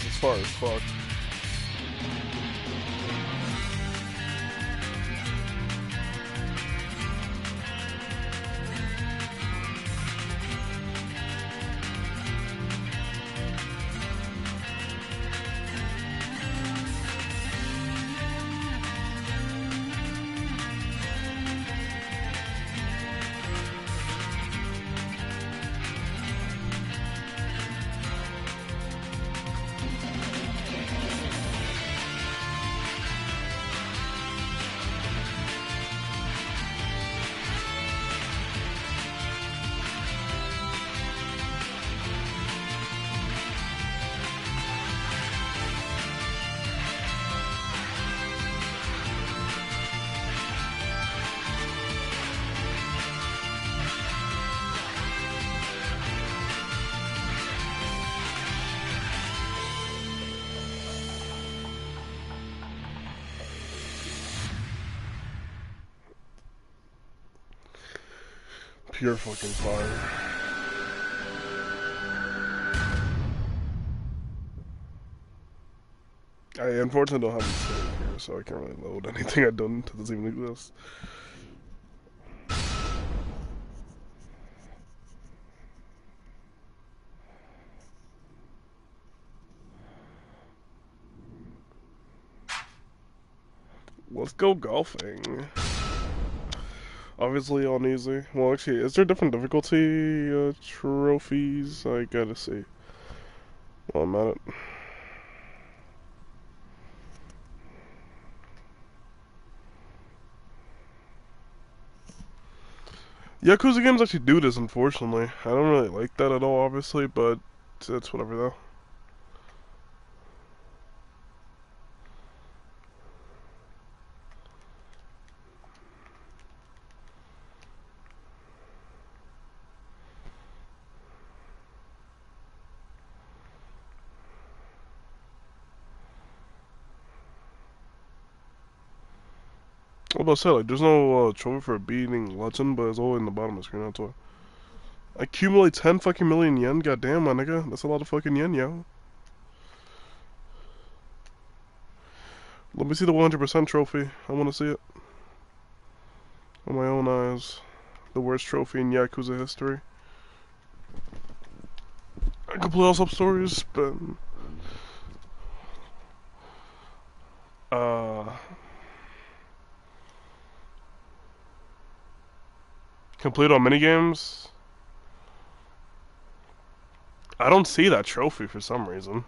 This is far as fuck. Pure fucking fire. I unfortunately don't have it saved here, so I can't really load anything I've done that doesn't even exist. Let's go golfing. Obviously on easy. Well, actually, is there different difficulty trophies? I gotta see. Well, I'm at it. Yakuza games actually do this, unfortunately. I don't really like that at all, obviously, but it's whatever, though. I was about to say, like, there's no trophy for beating Legend, but it's all in the bottom of the screen, that's why. Accumulate 10 fucking million yen? Goddamn, my nigga. That's a lot of fucking yen, yo. Let me see the 100% trophy. I want to see it. On my own eyes. The worst trophy in Yakuza history. I could play all sub stories, but... Complete all minigames? I don't see that trophy for some reason.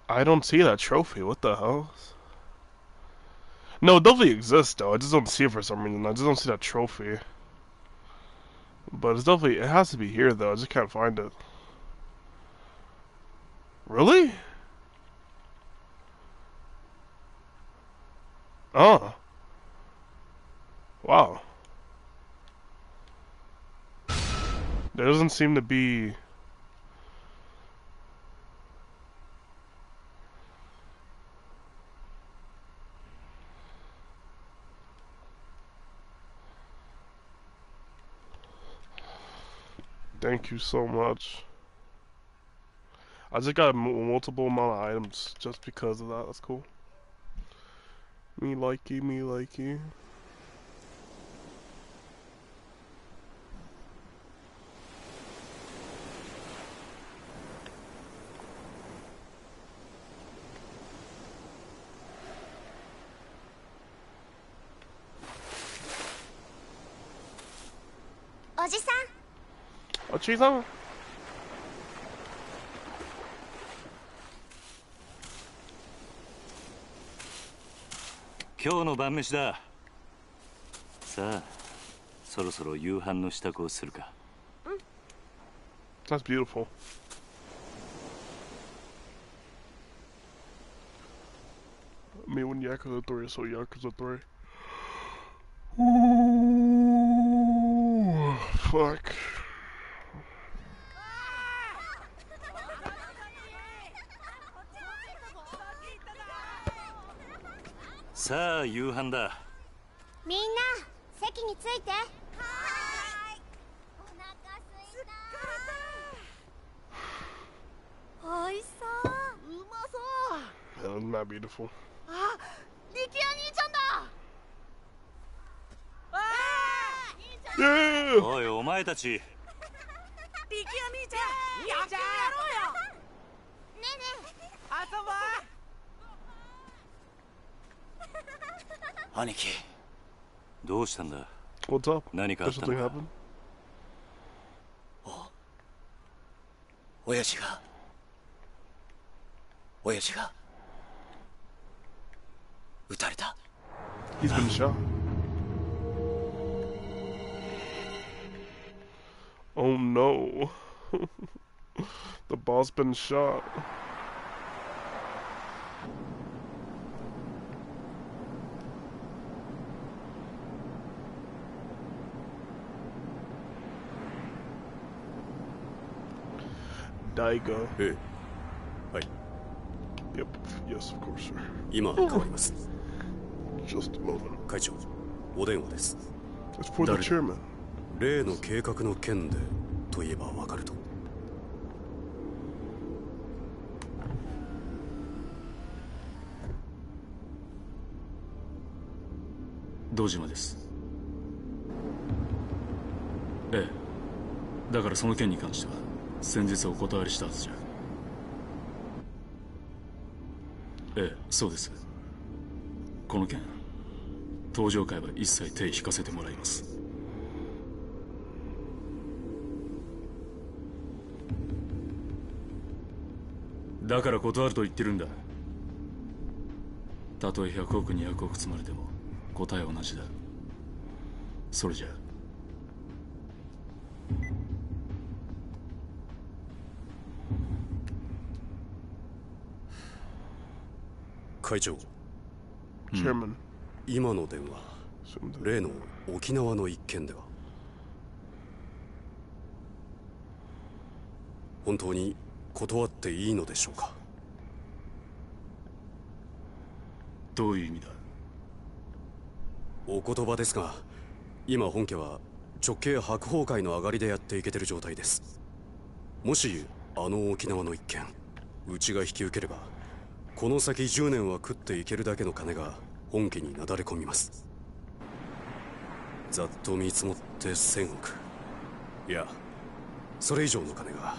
I don't see that trophy. What the hell? No, it definitely exists though. I just don't see it for some reason. I just don't see that trophy. But it's definitely, it has to be here though. I just can't find it. Really? Oh. Wow. There doesn't seem to be... Thank you so much. I just got a multiple amount of items just because of that. That's cool. Me likey, me likey. Oji-san? 今日の晩飯だ。さあ、そろそろ夕飯の支度をするか。That's beautiful. Me when Yakuza 3, so Yakuza 3. Ooh, fuck. Sa, 夕飯だ。みんな、席について。はーい。お腹すいた。おいしそう。うまそう。 That was not beautiful. あ、力也兄ちゃんだ。わー、兄ちゃん。Yeah! おいお前たち。力也兄ちゃん、野球やろうよ。ねえねえ、遊ぼう。兄貴、どうしたんだ。 What's up? 何かあ Did ったの something か。 happen? 親父が撃たれた。 He's been shot. Oh no. The boss been shot. Daigo. ええ、はい、 Yep. Yes, of course, sir. 今変わります。 Just a moment. 会長、お電話です。 It's for the chairman. 例の計画の件でといえばわかると。堂島です。ええ、だからその件に関しては先日お断りしたはずじゃ。ええ、そうです。この件登場会は一切手引かせてもらいます。だから断ると言ってるんだ。たとえ100億200億積まれても答えは同じだ。それじゃ会長、Chairman. 今の電話、 Something. 例の沖縄の一件では本当に断っていいのでしょうか。どういう意味だ。お言葉ですが、今本家は直系白鵬会の上がりでやっていけてる状態です。もしあの沖縄の一件うちが引き受ければ、この先10年は食っていけるだけの金が本家になだれ込みます。ざっと見積もって1000億、いやそれ以上の金が。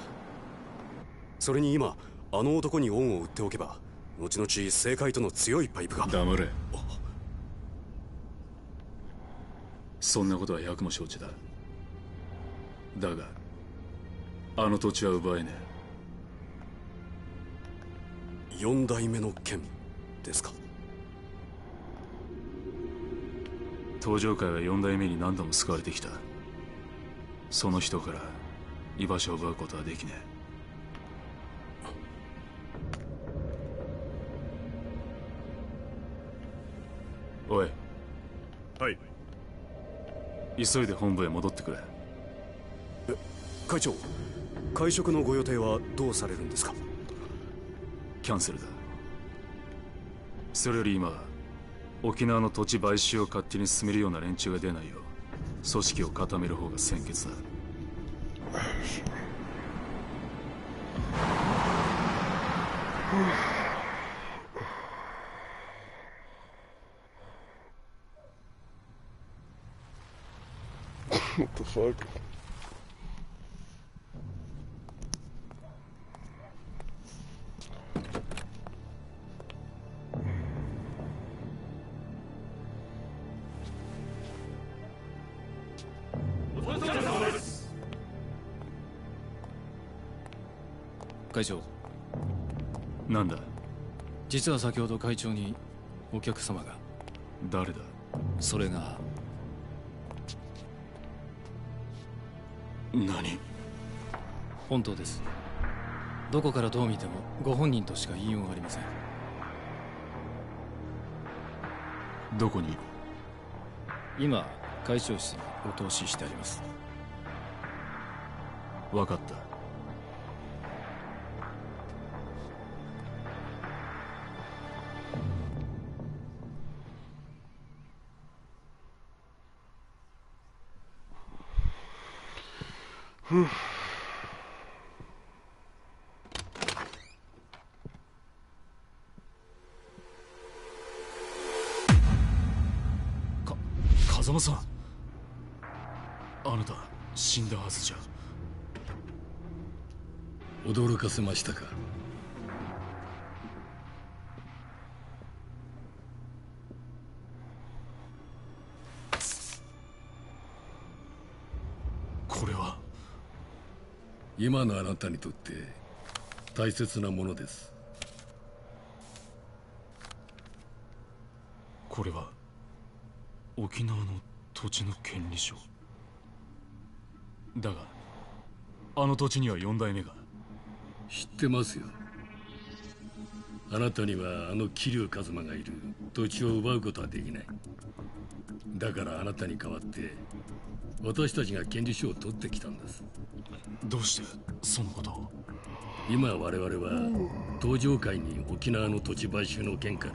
それに今あの男に恩を売っておけば、後々政界との強いパイプが。黙れ。そんなことは百も承知だ。だがあの土地は奪えねえ。4代目の件ですか。登場界は4代目に何度も救われてきた。その人から居場所を奪うことはできねえ。おい。はい。急いで本部へ戻ってくれ。会長、会食のご予定はどうされるんですか。キャンセルだ。それより今沖縄の土地買収を勝手に進めるような連中が出ないよう組織を固める方が先決だ。What the fuck?お疲れ様です。会長、なんだ。実は先ほど会長にお客様が。誰だ。それが何。本当です。どこからどう見てもご本人としか言いようがありません。どこに。今会長室にお通ししてあります。分かった。風間さん、あなた死んだはずじゃ。驚かせましたか。これは今のあなたにとって大切なものです。これは沖縄の土地の権利書だが、あの土地には4代目が。知ってますよ。あなたにはあの桐生一馬がいる土地を奪うことはできない。だからあなたに代わって私たちが権利書を取ってきたんです。どうしてそのことを。今我々は東上界に沖縄の土地買収の件から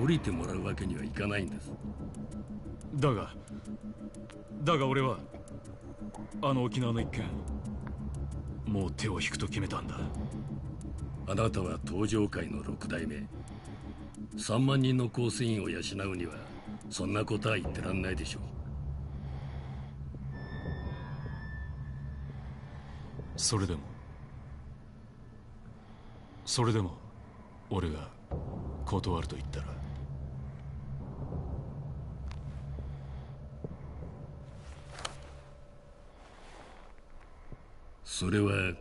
降りてもらうわけにはいかないんです。だが俺はあの沖縄の一件、もう手を引くと決めたんだ。あなたは東上界の6代目。3万人の構成員を養うにはそんなことは言ってらんないでしょう。それでも俺が断ると言ったら。それは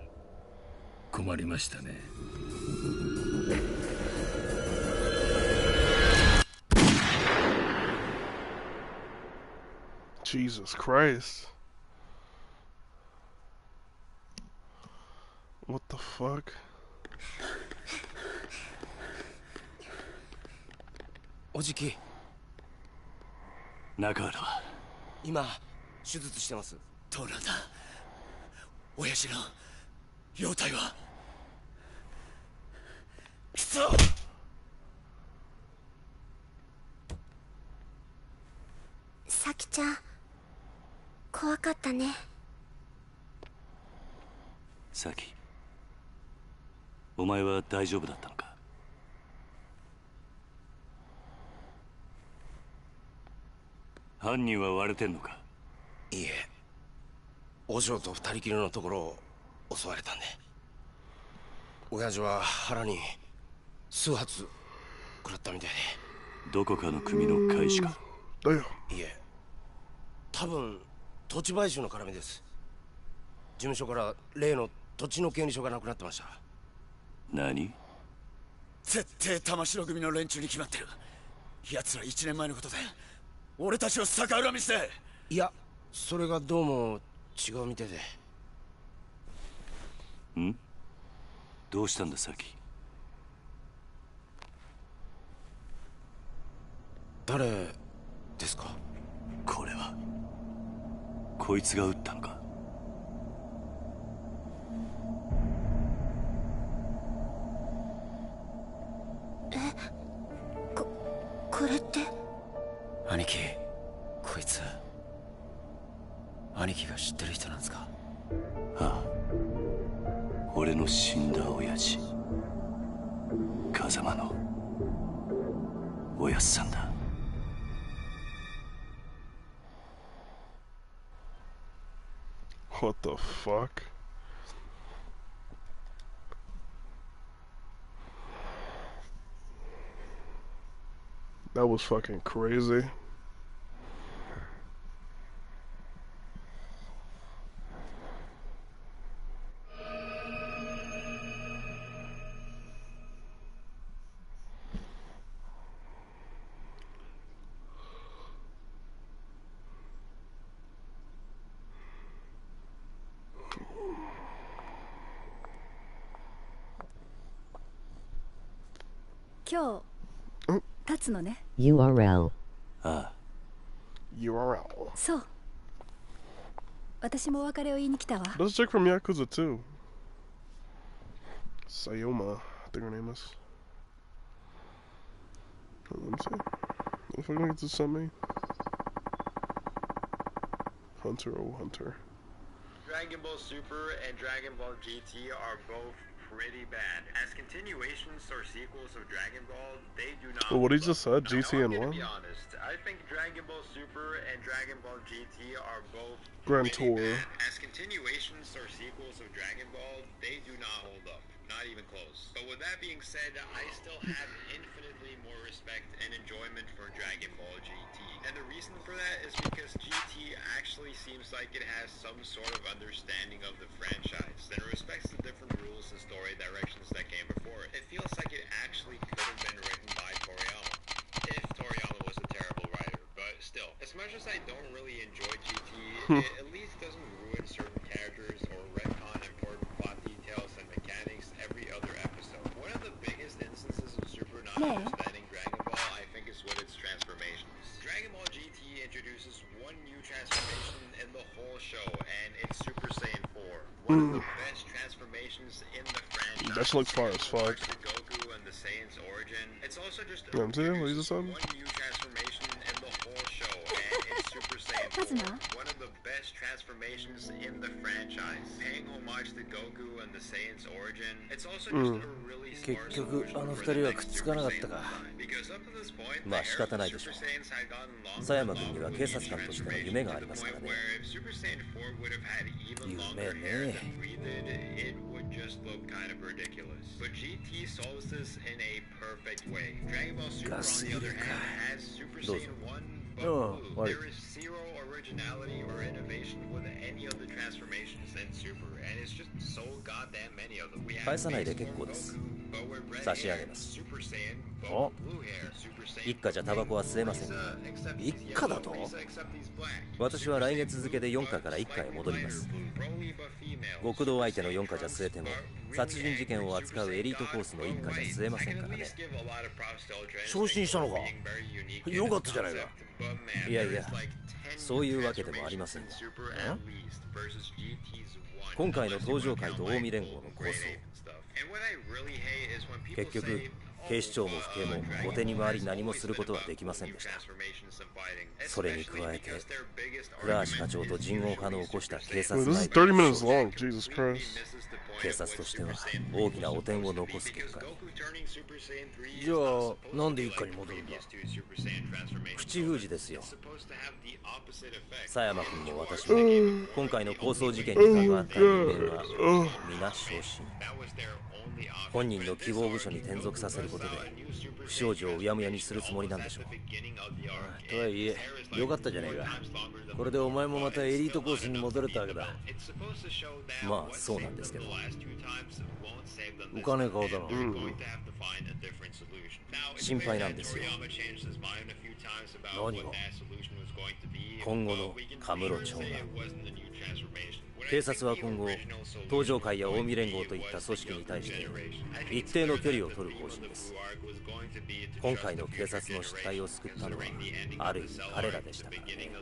困りましたね。Jesus Christ. What the fuck? おじき、中原は今手術してます。トラだ。親父の容体は。くそ。さきちゃん、怖かったね。サキ、お前は大丈夫だったのか。犯人は割れてんのか。いいえ、お嬢と二人きりのところを襲われたんで。親父は腹に数発食らったみたいで。どこかの組の会士か。だよ。いえ、多分土地買収の絡みです。事務所から例の土地の権利書がなくなってました。何？絶対玉城組の連中に決まってる。奴ら1年前のことで俺たちを逆恨みして。いや、それがどうも違うみたいで。ん？どうしたんだサキ。誰ですか？これはこいつが撃ったのか。これって。兄貴、こいつ兄貴が知ってる人なんですか？ああ、俺の死んだ親父、風間のおやっさんだ。What the fuck? That was fucking crazy. URL ああ、 URL. そう。私もお別れを言いに来たわ。Let's check from Yakuza too. Sayoma, I think her name is. Let me see. What the fuck did I get to send me? Hunter, oh Hunter. Dragon Ball Super and Dragon Ball GT are both pretty bad. As continuations or sequels of Dragon Ball, they do not. Well, what he just said, GT now, and I'm one. gonna be honest. I think Dragon Ball Super and Dragon Ball GT are both Grand pretty Tour. bad. As continuations or sequels of Dragon Ball, they do not hold up. Not even close. But with that being said, I still have infinitely more respect and enjoyment for Dragon Ball GT. And the reason for that is because GT actually seems like it has some sort of understanding of the franchise and respects the different rules and story directions that came before it. It feels like it actually could have been written by Toriyama. If Toriyama was a terrible writer, but still. As much as I don't really enjoy GT, it at least doesn't ruin certain characters or retcon important plot details and mechanics every other episode. One of the biggest instances of Super not understanding Dragon Ball, I think, is with its transformations. Dragon Ball GT introduces one new transformation in the whole show, and it's Super Saiyan 4. One of the best transformations in the franchise. That looks fire as fuck. Goku and the Saiyan's origin. It's also just You know what I'm saying? What he just said? one new transformation in the whole show, and it's Super Saiyan 4. One of the best transformations in the franchise. Paying homage to Goku and the Saiyan's origin. It's also just a really smart 結局あの二人はくっつかなかったか。まあ仕方ないでしょう。佐山君には警察官としての夢がありますからね。夢ね。It would just look kind of ridiculous. But GT solves this in a perfect way. Dragon Ball Super, on the other hand, has Super Saiyan 1, but blue. There is zero originality or innovation with any of the transformations in Super, and it's just so goddamn many of them. We have 返さないで結構です。差し上げます。お、一家じゃタバコは吸えません。一家だと？私は来月付で4課から1課へ戻ります。極道相手の4課じゃ吸えても、殺人事件を扱うエリートコースの1課じゃ吸えませんからね。昇進したのか？よかったじゃないか。いやいや、そういうわけでもありませんよ。今回の登場会と近江連合の構想。結局警視庁も府警も後手に回り何もすることはできませんでした。それに加えて倉橋課長と人王派の起こした警察内部警察としては大きな汚点を残す結果に。じゃあなんで一家に戻るんだ？口封じですよ。佐山君も私も今回の抗争事件に関わった人間は皆昇進。本人の希望部署に転属させることで不祥事をうやむやにするつもりなんでしょう。とはいえよかったじゃねえか。これでお前もまたエリートコースに戻れたわけだ。まあそうなんですけど浮かねえ顔だな。心配なんですよ。何が？今後のカムロ町が。警察は今後東上会や近江連合といった組織に対して一定の距離を取る方針です。今回の警察の失態を救ったのはある意味彼らでしたからね。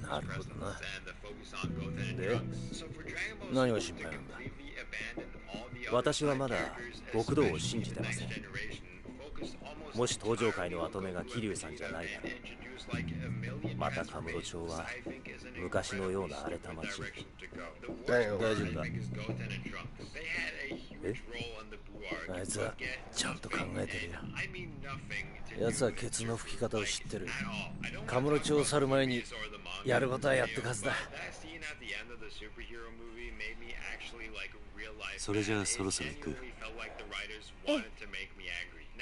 なるほどな。で何が心配なんだ？私はまだ極道を信じてません。もし登場会の跡目が桐生さんじゃないならまたカムロ町は昔のような荒れた町に。大丈夫だ。え？あいつはちゃんと考えてるよ。奴はケツの吹き方を知ってる。カムロ町を去る前にやることはやってくはずだ。それじゃあそろそろ行く。ええ、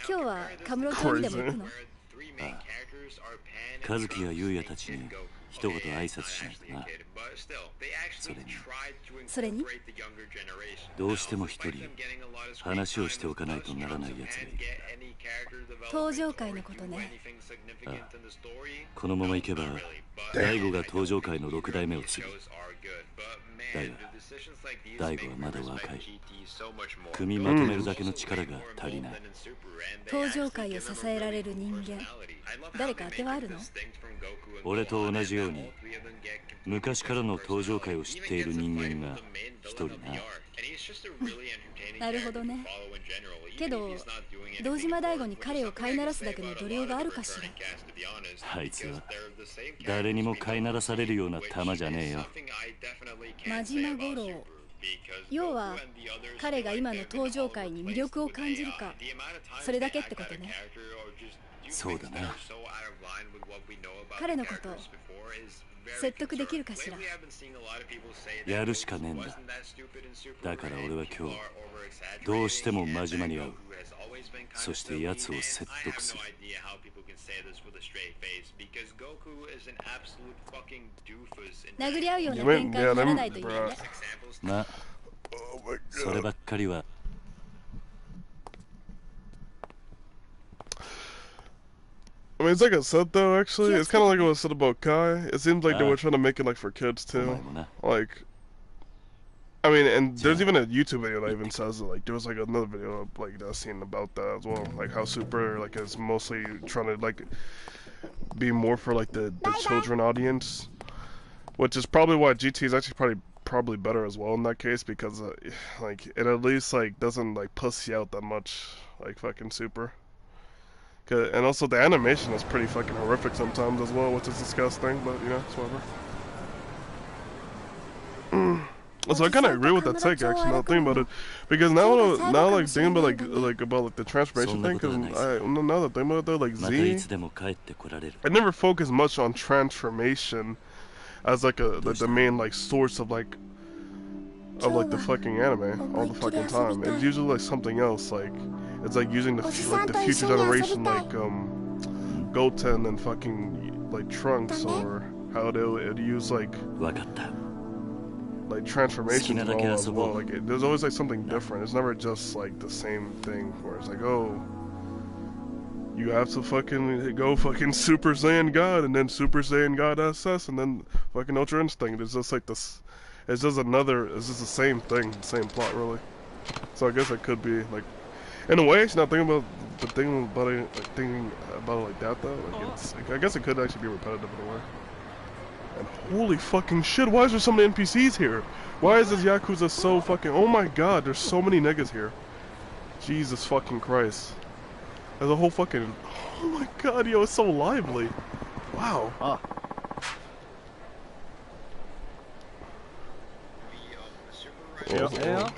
今日はカムロ町にでも行くの？和樹や優也たちに一言挨拶しないとな。それにどうしても一人話をしておかないとならないやつがいる。登場会のことね。ああ、このままいけば大悟が登場会の6代目を継ぐ。だが大悟はまだ若い。組みまとめるだけの力が足りない。登場会を支えられる人間、誰か当てはあるの？俺と同じように昔からの登場回を知っている人間が一人な。なるほどね。けど堂島大吾に彼を飼いならすだけの度量があるかしら。あいつは誰にも飼いならされるような玉じゃねえよ。真島五郎。要は彼が今の登場回に魅力を感じるか、それだけってことね。そうだな。彼のこと説得できるかしら。やるしかねえんだ。だから俺は今日どうしても真島に会う。そして奴を説得する。殴り合うような展開にならないといいね。まあそればっかりは。I mean, it's like I said though. Actually, it's kind of like what I said about Kai. It seems like they were trying to make it like for kids too. Like, I mean, and there's even a YouTube video that even says it. Like, there was like another video like that I've seen about that as well. Like how Super like is mostly trying to like be more for like the children audience, which is probably why GT is actually probably better as well in that case, because like it at least like doesn't like pussy out that much like fucking Super. And also the animation is pretty fucking horrific sometimes as well, which is disgusting, but you know, it's whatever. So I kind of agree with that take actually. Now thinking about it, because now like thinking about like the transformation thing, because now that thinking about that, like Z, I never focused much on transformation as like the main like source of like the fucking anime all the fucking time. It's usually like something else, like it's like using the future generation like Goten and fucking like Trunks, or how they'd use like transformations and all as well. Like there's always like something different. It's never just like the same thing where it's like, oh, you have to fucking go fucking Super Saiyan God and then Super Saiyan God SS and then fucking Ultra Instinct. It's just like this. It's just the same thing, the same plot really. So I guess it could be like, in a way, it's not thinking about the thing about it, like thinking about it like that though. Like I guess it could actually be repetitive in a way. And holy fucking shit, why is there so many NPCs here? Why is this Yakuza so fucking, oh my god, there's so many niggas here. Jesus fucking Christ. There's a whole fucking, oh my god, yo, it's so lively. Wow. Yeah.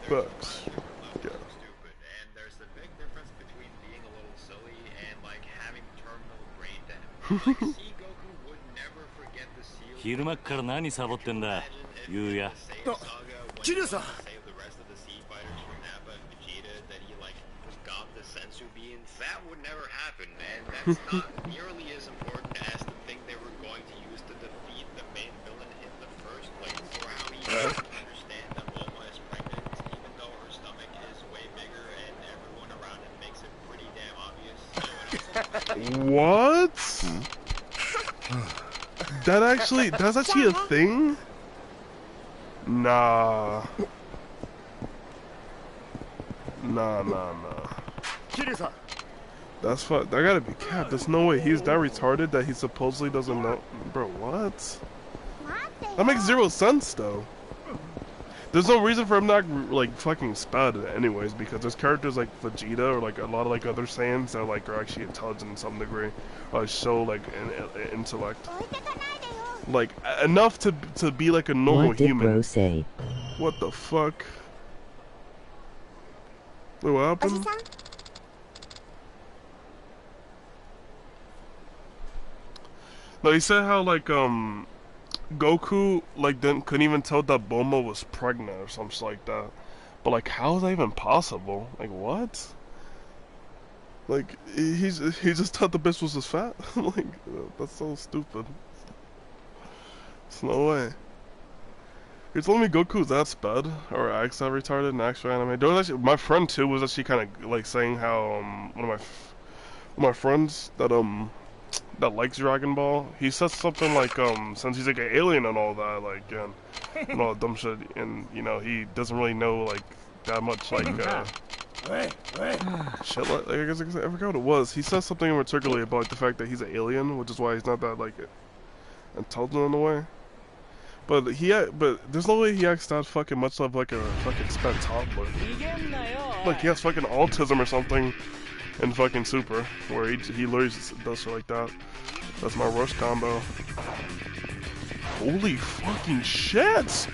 Bucks. Yeah. And there's the big difference between being a little silly and like having terminal brain damage. Like, see, Goku would never forget the seal. 昼間っから何サボってんだ、ゆうや。キリュウさん。That would never happen, and that's not nearly as important as the thing they were going to use to defeat the main villain in the first place, or how he doesn't understand that Bulma is pregnant, even though her stomach is way bigger and everyone around it makes it pretty damn obvious. What? That's actually a thing? Nah. Nah. That's fuck. That gotta be capped. There's no way he's that retarded that he supposedly doesn't know. Bro, what? That makes zero sense, though. There's no reason for him not like fucking sped, anyways, because there's characters like Vegeta or like a lot of like other Saiyans that like are actually intelligent in some degree, or show like an intellect, like enough to be like a normal human. What did Bro say? What the fuck? Wait, what happened? No, he said how like Goku like couldn't even tell that Bulma was pregnant or something like that. But like, how is that even possible? Like what? Like he just thought the bitch was just fat. Like that's so stupid. There's no way. You're telling me Goku's that sped or acts that retarded in actual anime? There was actually, my friend too was actually kind of like saying how one of my friends that that likes Dragon Ball, he says something like, since he's like an alien and all that, like, and all that dumb shit, and, you know, he doesn't really know, like, that much, like, shit, like, I guess I forgot what it was. He says something in particular about like, the fact that he's an alien, which is why he's not that, like, intelligent in a way. But but there's no way he acts that fucking much of, like, a fucking spent toddler. Like, he has fucking autism or something in fucking Super, where he literally just does shit like that. That's my rush combo. Holy fucking shit!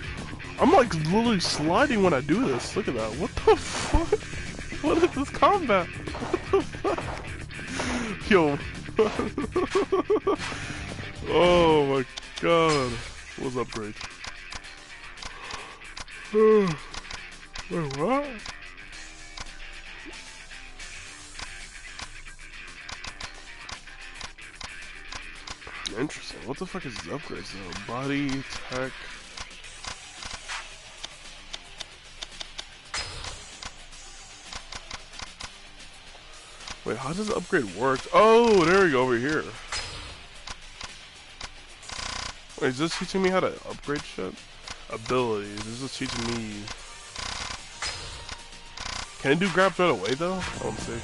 I'm like literally sliding when I do this. Look at that. What the fuck? What is this combat? What the fuck? Yo. Oh my god. What's up, Greg? Wait, what? Interesting. What the fuck is these upgrades though? Body, tech. Wait, how does the upgrade work? Oh, there we go, over here. Wait, is this teaching me how to upgrade shit? Abilities. This is teaching me. Can I do grabs right away though? I don't see.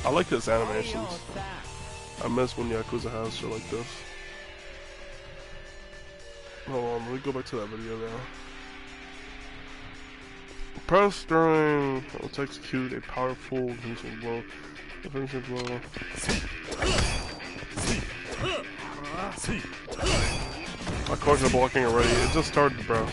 I like this animations. I miss when Yakuza has shit like this. Hold on, let me go back to that video now. Press during to execute a powerful finishing blow. The finishing blow. My cards are blocking already. It just started, bro.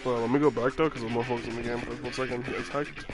Well, let me go back though, because I'm more focused on the game for 1 second. It's hacked.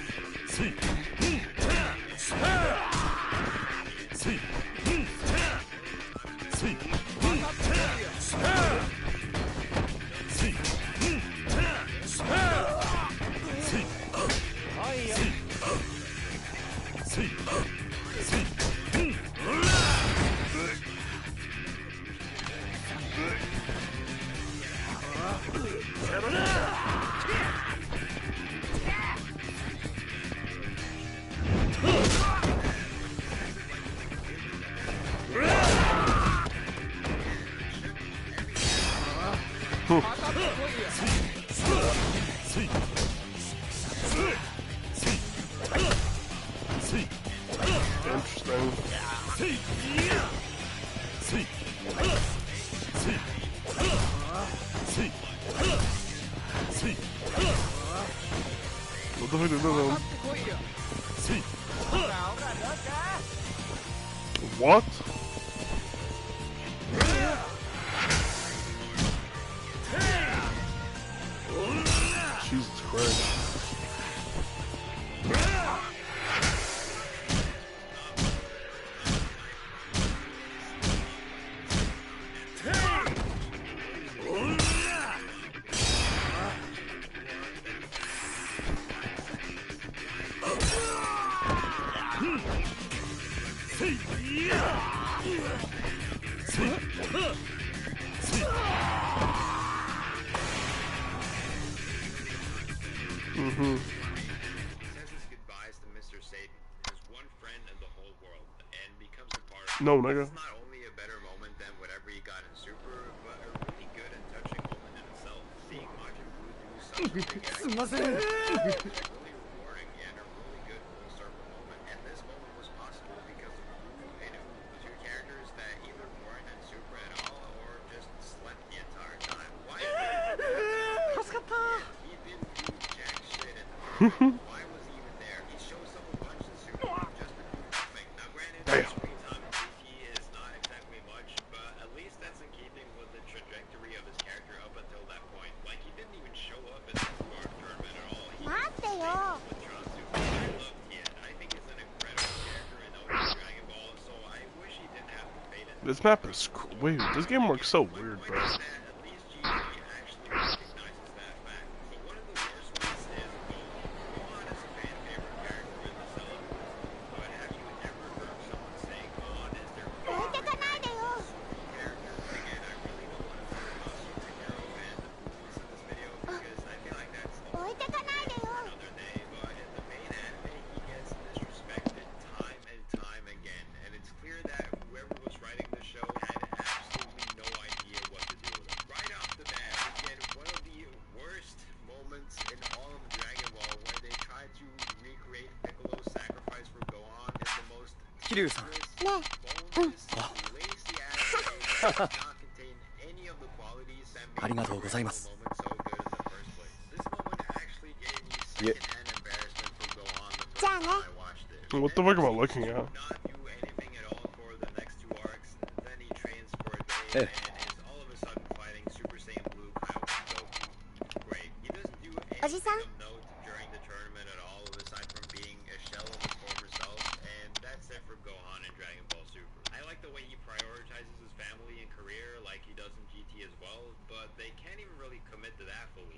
What? Jesus Christ. No, nigga. It's not only a better moment than whatever he got in Super, but a really good and touching moment in itself. Seeing Majin Buu do such a big act is really rewarding and a really good full circle moment. And this moment was possible because of Buu and Ooh, the two characters that either weren't in Super at all or just slept the entire time. Why? He didn't do jack shit in the tournament. Why was he even there? He shows up a bunch in Super just to do nothing. Now, granted, his screen time in GT is not exactly much, but at least that's in keeping with the trajectory of his character up until that point. Like, he didn't even show up in the tournament at all. He just stayed with Tron Super. I love Tien. I think he's an incredible character in Dragon Ball, so I wish he didn't have to fade it. This map is weird. This game works so weird, bro. Kiryu-san. What the fuck am I looking at? Hey.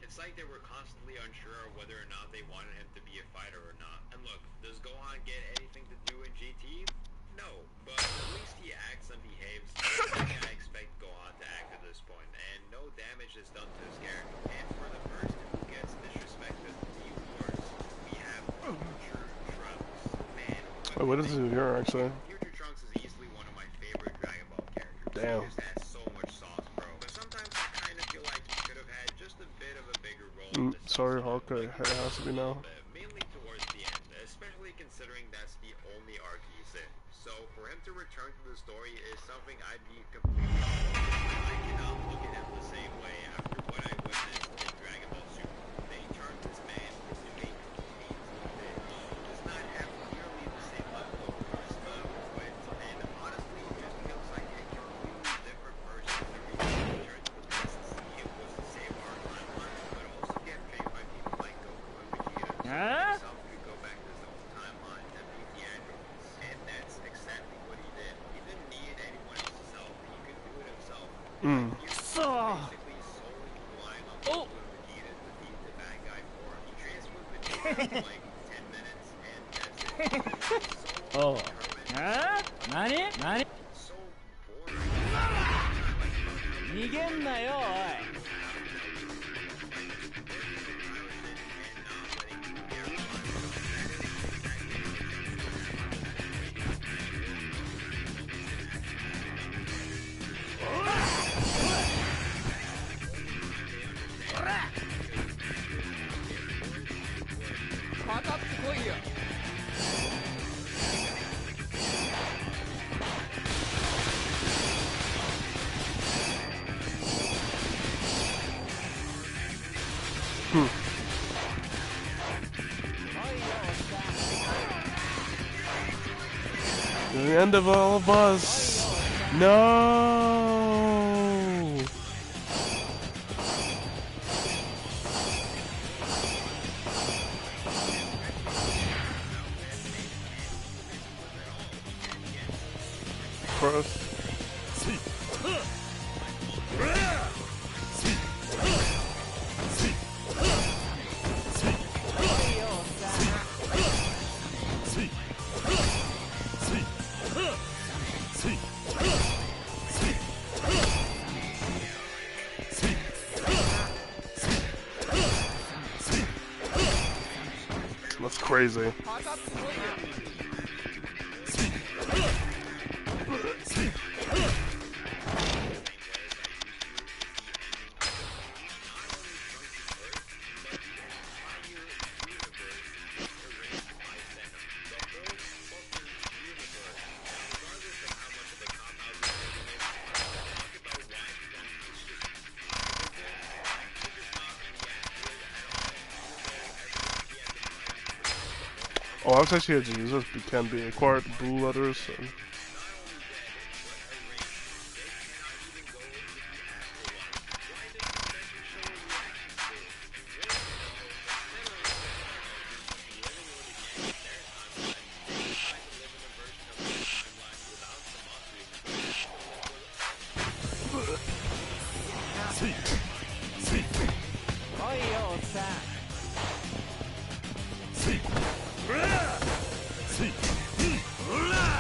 It's like they were constantly unsure of whether or not they wanted him to be a fighter or not. And look, does Gohan get anything to do in GT? No, but at least he acts and behaves like I expect Gohan to act at this point, and no damage is done to his character. And for the person who gets disrespected the worst, we have Future Trunks. Man, what is it here actually? Future Trunks is easily one of my favorite Dragon Ball characters. Damn. He just has so much sauce, bro. But sometimes I kind of feel like he could have had just a bit of a bigger role. Sorry, Hulk. It has to be now. Mainly towards the end, especially considering that's the only arc he's in. So for him to return to the story is something I'd be completely I cannot look at him the same way after what I witnessed in Dragon Ball Super. They turned this man into a complete bitch. He does not have nearly the same level of charisma, wit, and honestly just feels like a completely different person every time he returns to the beast. It was to save our timeline, but also get paid by people like Goku and Vegeta. So himself could go back to his own timeline and beat the androids. And that's exactly what he did. He didn't need anyone else's help. He could do it himself. He was basically solely relying on Goku and Vegeta to beat the bad guy for him. He transferred Vegeta in like 10 minutes, and that's it. So Nani? So boring. 逃げんなよ、おい。かかってこいよ。The end of all of us. No. First. That's crazy. Oh, that's actually a Jesus. It can be acquired blue letters. So.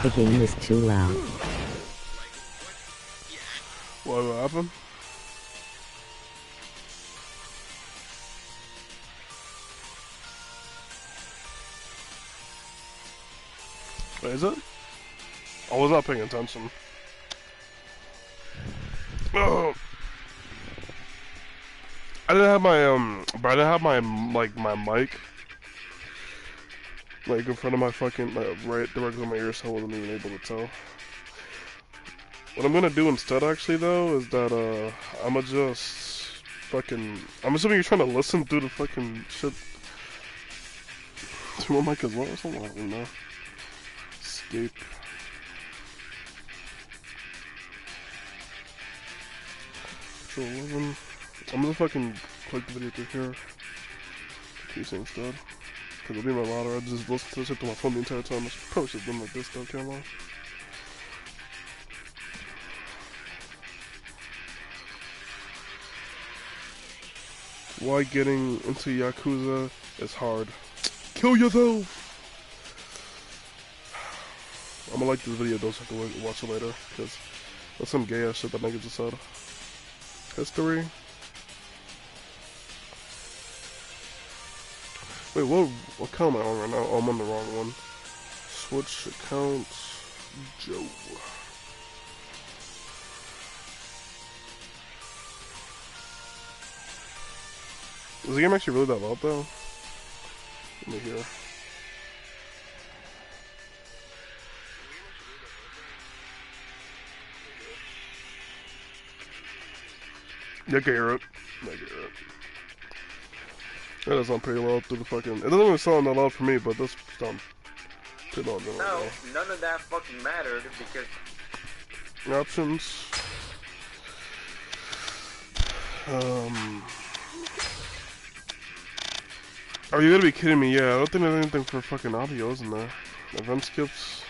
The game is too loud. What happened? Wait, is it? I was not paying attention. Oh. I didn't have my but I didn't have my my mic like in front of my fucking right directly on my ear, so I wasn't even able to tell. What I'm gonna do instead, actually, though, is that I'ma just fucking. I'm assuming you're trying to listen through the fucking shit through my mic as well or something. I don't know. Escape. Control 11. I'm gonna fucking click the video through here. PC instead. Cause it'll be my louder. I just listen to this shit to my phone the entire time. I probably should have done like this stuff, can't I? Why getting into Yakuza is hard. Kill yourself! I'm gonna like this video though so I can watch it later. Cause that's some gay ass shit that nigga just said. History. Wait, what account am I on right now? Oh, I'm on the wrong one. Switch accounts. Joe. Is the game actually really that loud though? Let me hear. Yeah, I can hear it. I can hear it. That does sound pretty loud through the fucking. It doesn't even sound that loud for me, but this sounds pretty loud. No, none of that fucking mattered because. Options. Are you gonna be kidding me? Yeah, I don't think there's anything for fucking audio, isn't there? Event skips.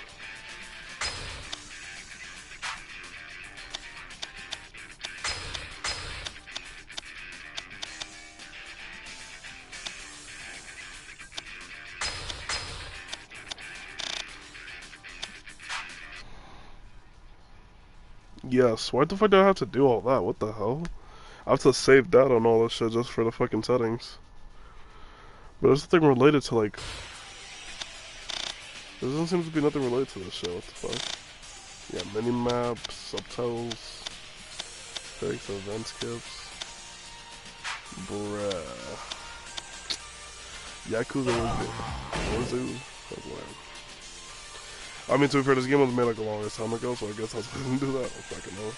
Yes, why the fuck do I have to do all that? What the hell? I have to save data on all this shit just for the fucking settings. But there's nothing related to like... There doesn't seem to be nothing related to this shit, what the fuck? Yeah, mini-maps, subtitles, fixed event skips. Bruh. Yakuza was it? I mean, to be fair, this game was made like a longest time ago, so I guess I was gonna do that. I fucking know.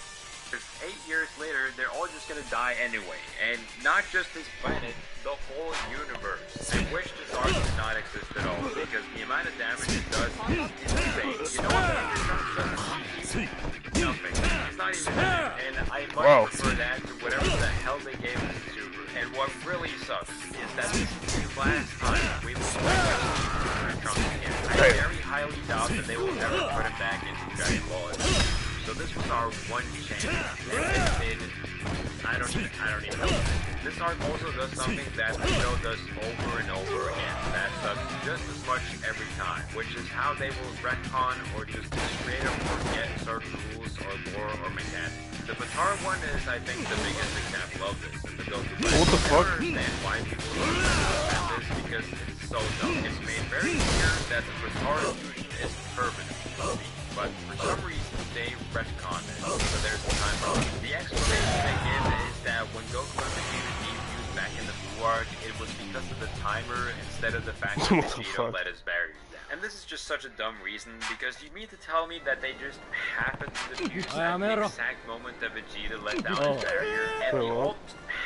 8 years later, they're all just gonna die anyway. And not just this planet, the whole universe. I wish this arc did not exist at all, because the amount of damage it does is insane. You know what nothing. It's not even there. And I much prefer that to whatever the hell they gave us to. And what really sucks is that this is the last time we will see Trunks again. I very highly doubt that they will ever put him back into Dragon Ball. So this was our one chance, and I don't even know. This arc also does something that the show does over and over again. That sucks just as much every time, which is how they will retcon or just straight up forget certain rules or lore or mechanics. The Batar one is, I think, the biggest example of this in the Goku. What the fuck? I understand why people don't understand this because it's so dumb. It's made very clear that the Batar fusion is permanent. But for some reason, they retcon it, so there's a timer. The explanation they give is that when Goku undefeated Vegeta back in the Blue Arc, it was because of the timer instead of the fact that Vegeta let his barriers down. And this is just such a dumb reason, because you mean to tell me that they just happened to defuse at the exact moment that Vegeta let down his barrier, and the ult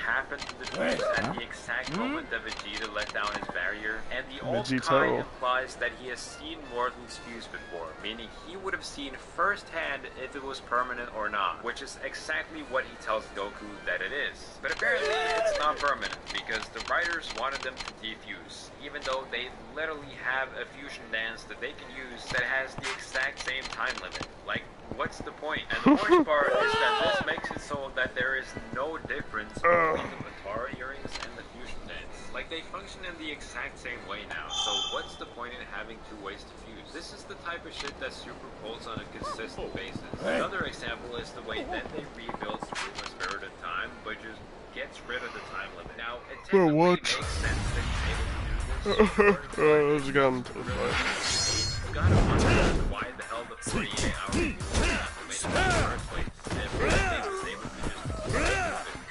happened to defuse at the exact moment that Vegeta let down his barrier, and the ult kind implies that he has seen Mortals fuse before, meaning he would have seen firsthand if it was permanent or not, which is exactly what he tells Goku that it is. But apparently it's not permanent, because the writers wanted them to defuse, even though they literally have a fusion dance that they can use that has the exact same time limit. Like, what's the point? And the worst part is that this makes it so that there is no difference between the Matara earrings and the fusion dance. Like, they function in the exact same way now, so what's the point in having two ways to fuse? This is the type of shit that Super pulls on a consistent basis. Another example is the way that they rebuild Super Spirit of Time, but just gets rid of the time limit. Now, it technically makes sense that he's able to do this. You gotta wonder why the hell the 48-hour rule was made in the first place. And what if they was able to just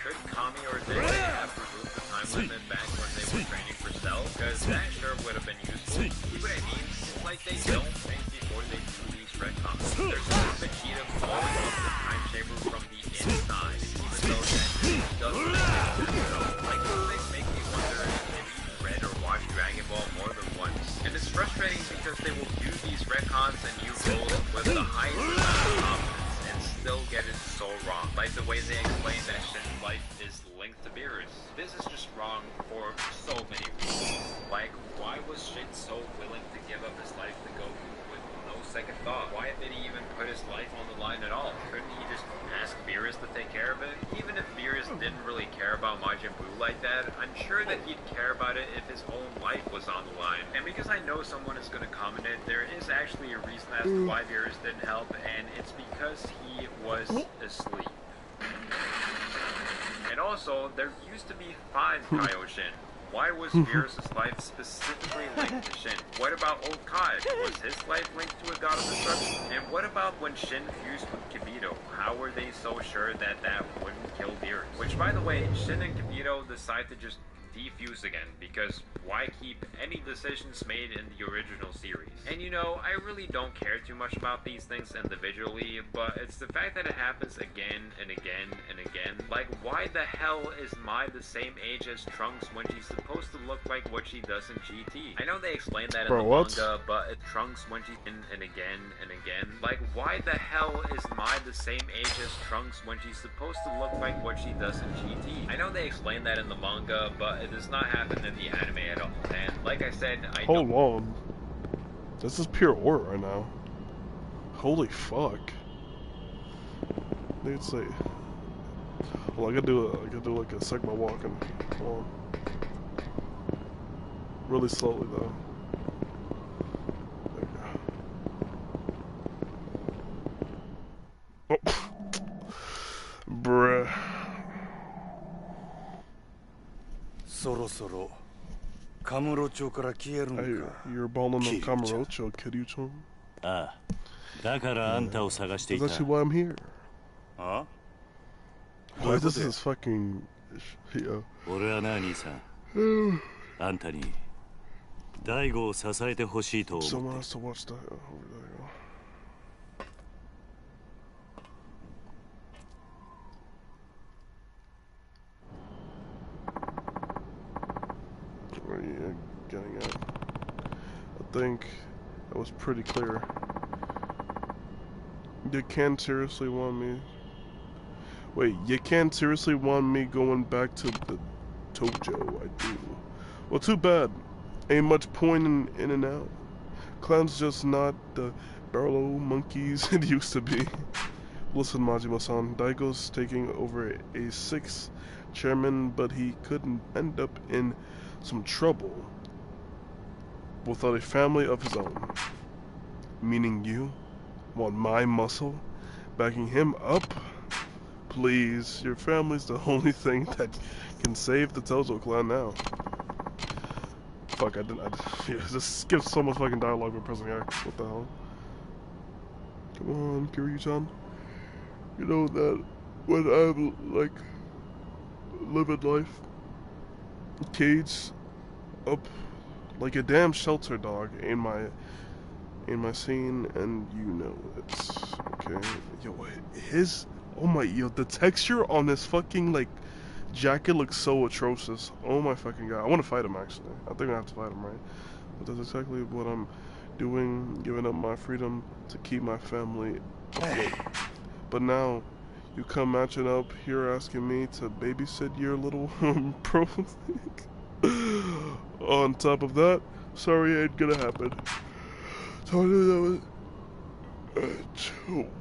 could Kami or Dende have removed the time limit back when they were training for Cell? Because that sure would have been useful. See what I mean? It's like they don't think before they do these retcons. There's always Vegeta blowing up the time chamber from the inside, even though that doesn't make sense at all. Like, they make me wonder if they've read or watched Dragon Ball more than once. And it's frustrating because they will do these retcons and new roles with the highest amount of confidence and still get it so wrong. Like the way they explain that Shin's life is linked to Beerus. This is just wrong for so many reasons. Like, why was Shin so willing to give up his life to Goku with no second thought? Why did he even put his life on the line at all? Couldn't he just ask Beerus to take care of it? Even if Beerus didn't really care about Majin Buu like that, I'm sure that he'd care about it if his own life was on the line. And because I know someone is going to comment it, there is actually a reason as to why Beerus didn't help, and it's because he was asleep. And also, there used to be 5 Kaioshin. Why was Beerus' life specifically linked to Shin? What about old Kai? Was his life linked to a god of destruction? And what about when Shin fused with Kibito? How were they so sure that that wouldn't kill Beerus? Which, by the way, Shin and Kibito decide to just defuse again, because why keep any decisions made in the original series? And you know, I really don't care too much about these things individually, but it's the fact that it happens again and again and again. Like, why the hell is Mai the same age as Trunks when she's supposed to look like what she does in GT? I know they explain that in the manga, but it's Trunks when she's in and again and again. Like, why the hell is Mai the same age as Trunks when she's supposed to look like what she does in GT? I know they explain that in the manga, but it does not happen in the anime at all. And like I said, Hold on. This is pure ore right now. Holy fuck. Let's see. Well, I gotta do like a Sigma walking. Hold on. Really slowly though. There you go. Oh. Bruh. You're balling on Kamurocho, Kiryu-chan? Ah, だからあんたを探していた。 That's actually why I'm here. Why this is fucking... Yo. 俺はな、兄さん。あんたに大悟を支えてほしいと思って。 Someone has to watch that. Oh, there you go. What are you getting at? I think that was pretty clear. You can't seriously want me... Wait, you can't seriously want me going back to the Tojo? I do. Well, too bad. Ain't much point in and out. Clown's just not the barrel monkeys it used to be. Listen, Majima-san, Daigo's taking over a 6th chairman, but he couldn't end up in some trouble without a family of his own. Meaning you want my muscle backing him up? Please, your family's the only thing that can save the Tojo clan now. Fuck, I just skipped so much fucking dialogue with pressing X. What the hell? Come on, Kiryu-chan. You know that when I'm, like, living life, cage up like a damn shelter dog in my scene, and you know it. Okay, yo, the texture on this fucking like jacket looks so atrocious. Oh my fucking god, I want to fight him actually. I think I have to fight him, right? But that's exactly what I'm doing, giving up my freedom to keep my family afloat. But now you come matching up here asking me to babysit your little pro. On top of that, sorry, ain't gonna happen.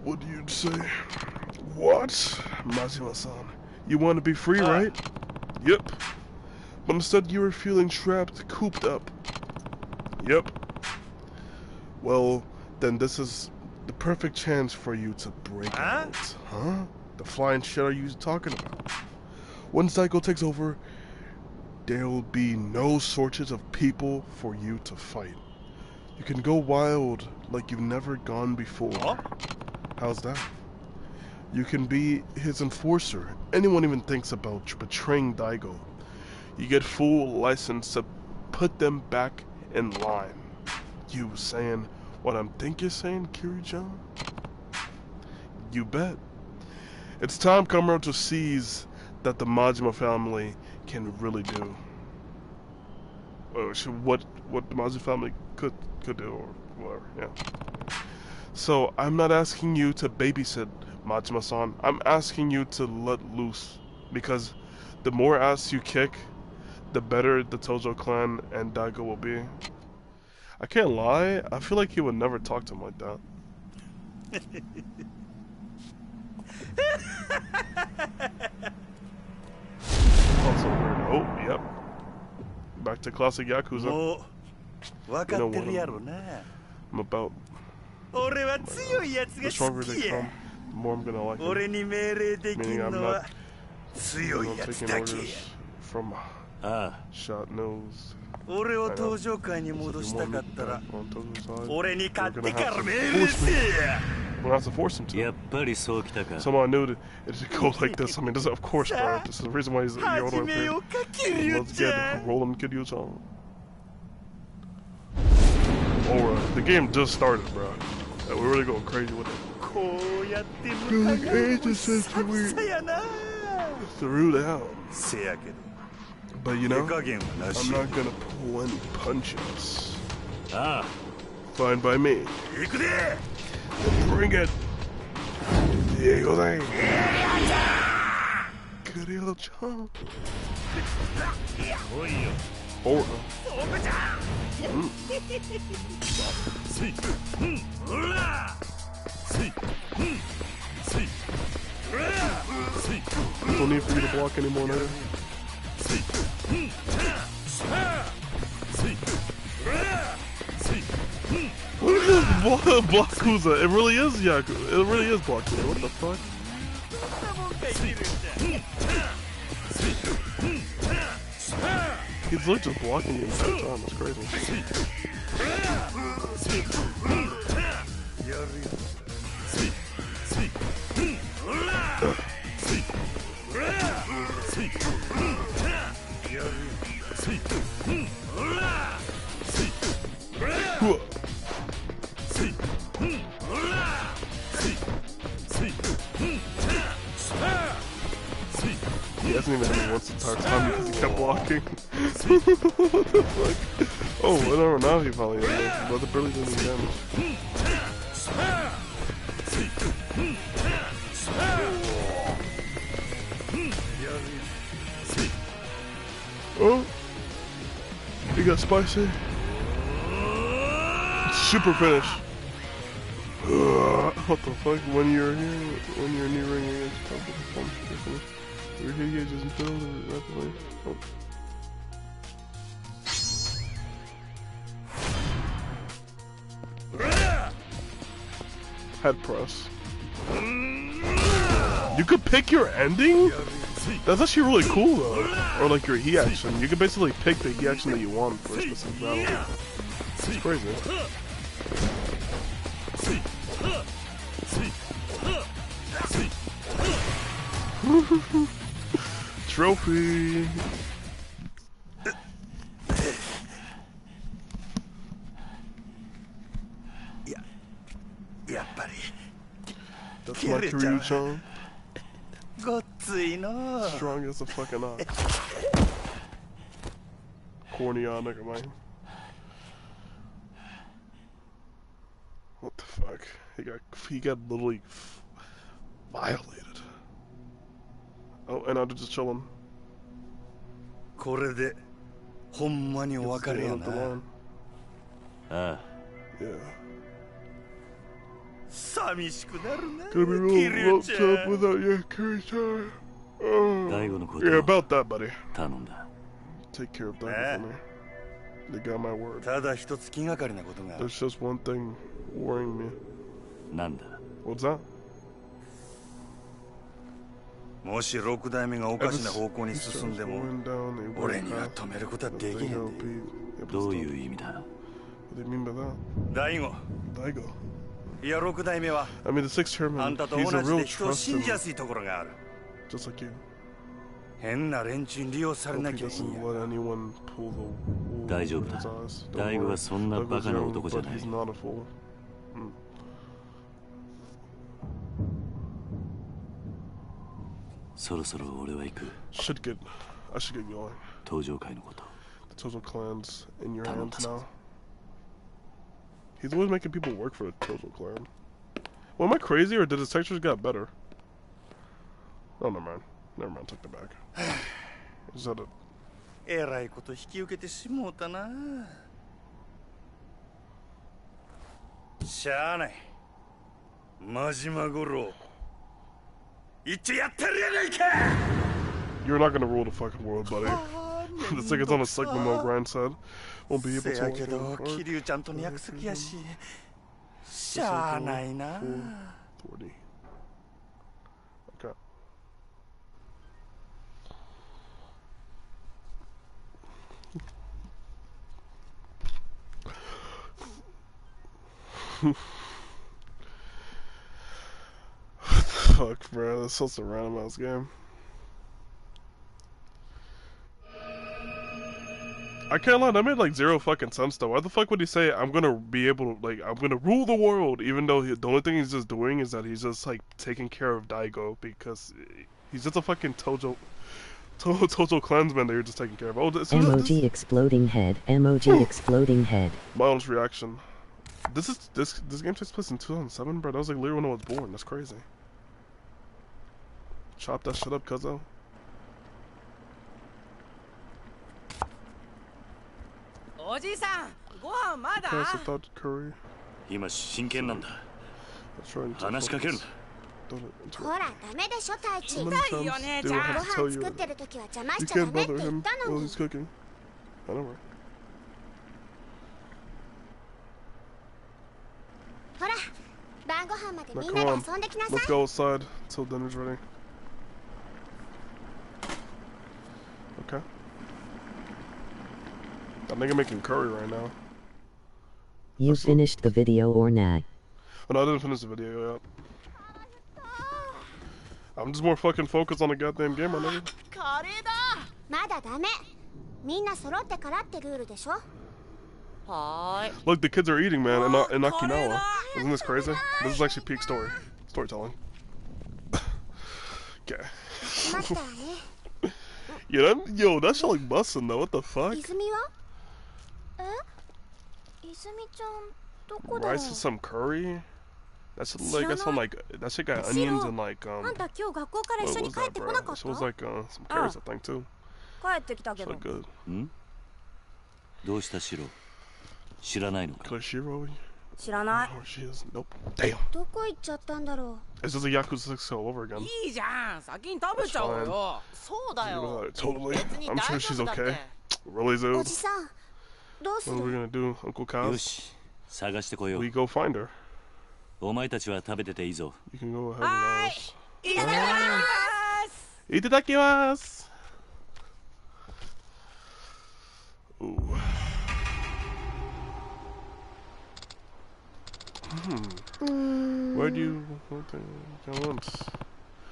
What do you say? What? Majima-san, you want to be free, right? Yep. But instead you were feeling trapped, cooped up. Yep. Well, then this is the perfect chance for you to break out. Huh? The flying shit are you talking about? When Psycho takes over, there'll be no shortage of people for you to fight. You can go wild like you've never gone before. How's that? You can be his enforcer. Anyone even thinks about betraying Daigo. You get full license to put them back in line. You saying what I'm think you're saying, Kiryu-chan? You bet. It's time Kamura to seize that the Majima family can really do. What the Majima family could do, or whatever, yeah. So, I'm not asking you to babysit Majima-san. I'm asking you to let loose. Because the more ass you kick, the better the Tojo clan and Daigo will be. I can't lie, I feel like he would never talk to him like that. Also weird. Oh, yep. Back to classic Yakuza. You know what I'm about. The stronger they come, the more I'm gonna like them. Meaning I'm not taking orders from shot-nosed. 俺を登場界に戻したかったら俺に勝ってから命令せえ We'll have to force him to. Somehow I knew that it should go like this. I mean, this, of course, bro. This is the reason why he's here all the way up here. Let's get rolling, Kiryu-chan. Oh, the game just started, bro. We're really going crazy with it. Like ages since we threw down. But you know, I'm not gonna pull any punches. Fine by me. Bring it! Kiryu-chan. Oh no. Don't need for you to block anymore, Nader. What is this Blockuza? It really is Yakuza. It really is Blockuza. What the fuck? He's literally just blocking you the entire time. That's crazy. He hasn't even hit me once the entire time because he kept blocking. What the fuck? Oh, whatever, now he finally hit me. But it barely did any damage. Oh! He got spicy. Super finish. What the fuck? When you're here, when you're near ring against powerful performance, your hit gauges and build rapidly. Oh. Head press. You could pick your ending? That's actually really cool though. Or like your he action. You can basically pick the he action that you want for a specific battle. It's crazy. Trophy. やっぱり That's my Kiryu-chan. ごっついの Strong as a fucking ox. Corny on nigga, man. What the fuck? He got literally violated. Oh, and I'm just chilling. これでほんまにお別れやな。ああ。Yeah. 寂しくなるな。 Gonna be real roped up without you, Kiryu-chan. Yeah, about that, buddy. 頼んだ。 Take care of that for me. They got my word. ただ一つ気がかりなことが。 There's just one thing worrying me. なんだ What's that? もし六代目がおかしな方向に進んでも、俺には止めることはできへんで。どういう意味だ What do you mean by that? 大悟。Daigo. いや六代目は、I mean, the sixth chairman, あんたと he's 同 a じ real で人を信 trust じや him, すいところがある。 just like you. 変な連中に利用され Hope な he きゃいいん doesn't や。 let anyone pull the wool 大丈夫 over だ his eyes. Don't 大悟 worry. はそんなバカな Daigo's 男 young, じゃ but ない he's not a fool. So そろ俺は行く I should get going. 登場会のこと The Tojo clan's in your hands now. He's always making people work for the Tojo clan. Well, am I crazy or did his textures got better? Oh, never mind. Never mind, take the back. Is that a... えらいこと引き受けてしもうたな。しゃあない。真島五郎。一応やってるやないか。 You're not gonna rule the fucking world, buddy. The ticket's on a Sigma mode grind set. Won't be able せ to や walk け in ど、 the park. 桐生ちゃんとの約束やし。しゃあないな。 40. Okay. Fuck, bro. That's such a random ass game. I can't lie, that made like zero fucking sense though. Why the fuck would he say I'm gonna be able to, like, I'm gonna rule the world, even though the only thing he's just doing is that he's just like taking care of Daigo because he's just a fucking Tojo clansman that you're just taking care of. Oh, this Emoji exploding head. Emoji exploding head. my honest reaction. This game takes place in 2007, bro. That was like literally when I was born. That's crazy. Chop that shit up, cuzzo. Pass without curry. 今真剣なんだ That's trying to 話しかけるな ほらダメでしょ太一。 How ご many times 飯 do I have to tell you 作ってる時は邪魔し you ちゃダ can't メって bother 言っ him たの while に。 he's cooking? I know, right? ほら晩ご飯まで Now みん come な on, で遊んできなさ let's い。 go outside till dinner's ready. Okay. That nigga making curry right now. You finished the video or not? Oh no, I didn't finish the video yet. I'm just more fucking focused on the goddamn game right now. カレーだ。まだダメ。みんな揃ってからってルールでしょ。はーい。 Look, the kids are eating, man, in Okinawa. Isn't this crazy? This is actually peak storytelling. Okay. 待ったわね。 Yo, that shit like bussin' though. What the fuck? 泉は？え？泉ちゃんどこだろう？ Rice with some curry? That's like that shit got onions and like あんた今日学校から一緒に帰ってこなかった？ It was like some carrots, I think too. 帰ってきたけど。 It's like good. んどうしたシロ知らないのか Shiro? 知らない。 Oh, she is. Nope. Damn. どこ行っちゃったんだろう。 It's just a Yakuza 6 all over again. いいじゃん先に食べちゃおうよ。そうだよ。 Totally. I'm sure she's okay. Really, お Zoo? じさんどうす What る？ are we gonna do, Uncle よ Kaz? し探してこよう We go find her. お前たちは食べてていいぞ You can go ahead and ask. いただきます。 Itadakimasu! Ooh. Where do you want?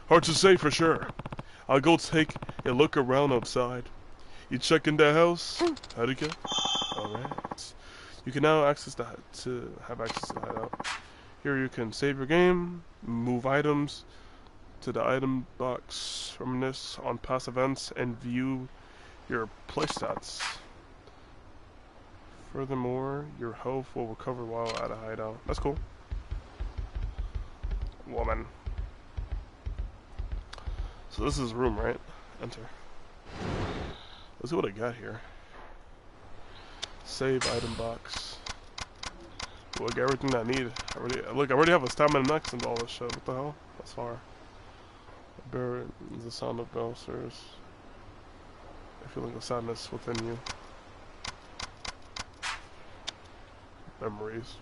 Hard to say for sure. I'll go take a look around outside. You check in the house? How'd it go? Alright. You can now have access to the hideout. Here you can save your game, move items to the item box, reminisce on past events, and view your playstats. Furthermore, your health will recover while at a hideout. That's cool. Woman. So this is room, right? Enter. Let's see what I got here. Save item box. Well, I got everything I need. I already have a stamina next and all this shit. What the hell? That's far. Bear the sound of bouncers. I feel like a sadness within you. Memories.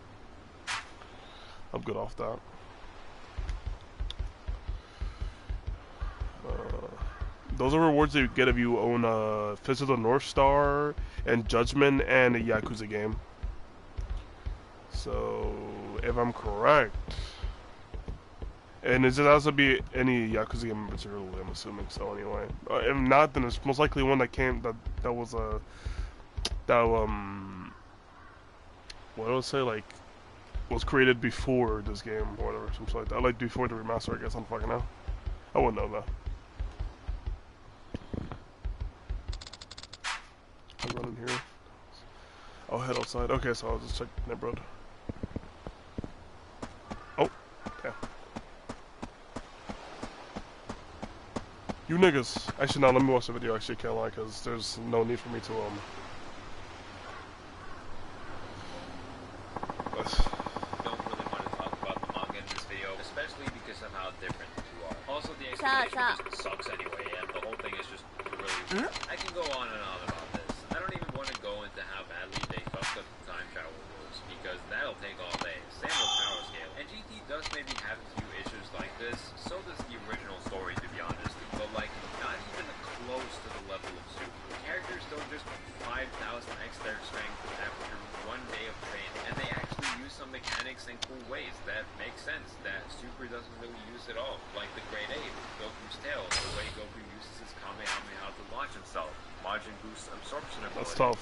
I'm good off that. Those are rewards that you get if you own a Fist of the North Star and Judgment and a Yakuza game. So, if I'm correct, and it just has to be any Yakuza game particularly, I'm assuming so anyway. If not, then it's most likely one that came, that was a, what do I say, like, was created before this game or whatever, something like that. Like before the remaster, I guess. I don't fucking know. I wouldn't know that. I'm running here. I'll head outside. Okay, so I'll just check the neighborhood. Oh, yeah. You niggas. Actually, no, let me watch the video. Actually, can't lie, because there's no need for me to, Don't really want to talk about the manga in this video, especially because of how different the two are. Also, the explanation just sucks anyway, and the whole thing is just really... I can go on and on about this. I don't even want to go into how badly they fucked up the time travel rules, because that'll take all day. Same with power scale. And GT does maybe have a few issues like this, so does the original story, to be honest. But, like, not even close to the level of Super. Characters don't just 5,000x their strength after one day of training, and they actually use some mechanics in cool ways that make sense, that Super doesn't really use at all. Like the Great Ape, Goku's tail, the way Goku uses his Kamehameha to launch himself. Majin Boost's absorption ability. That's tough.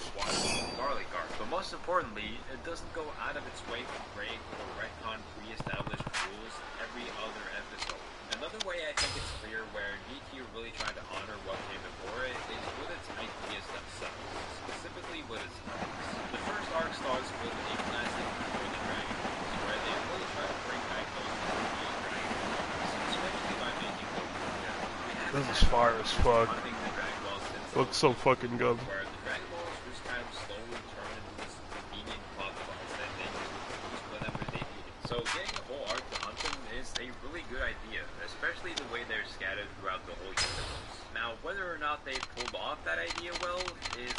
Barley Guard. But most importantly, it doesn't go out of its way to break or retcon pre-established rules every other episode. Another way I think it's clear where DQ really tried to honor what came before it is with its ideas themselves, specifically with its arcs. The first arc starts with a classic for the Dragon Balls, where they really try to bring back those real Dragon Balls, especially by making Goku. This is fire as fuck. Looks so fucking good. Where the Dragon Balls just kind of slowly turn into this convenient plot device that they just use whenever they need it. So getting a whole arc to hunt them is a really good idea, especially the way they're scattered throughout the whole universe. Now, whether or not they pulled off that idea well is...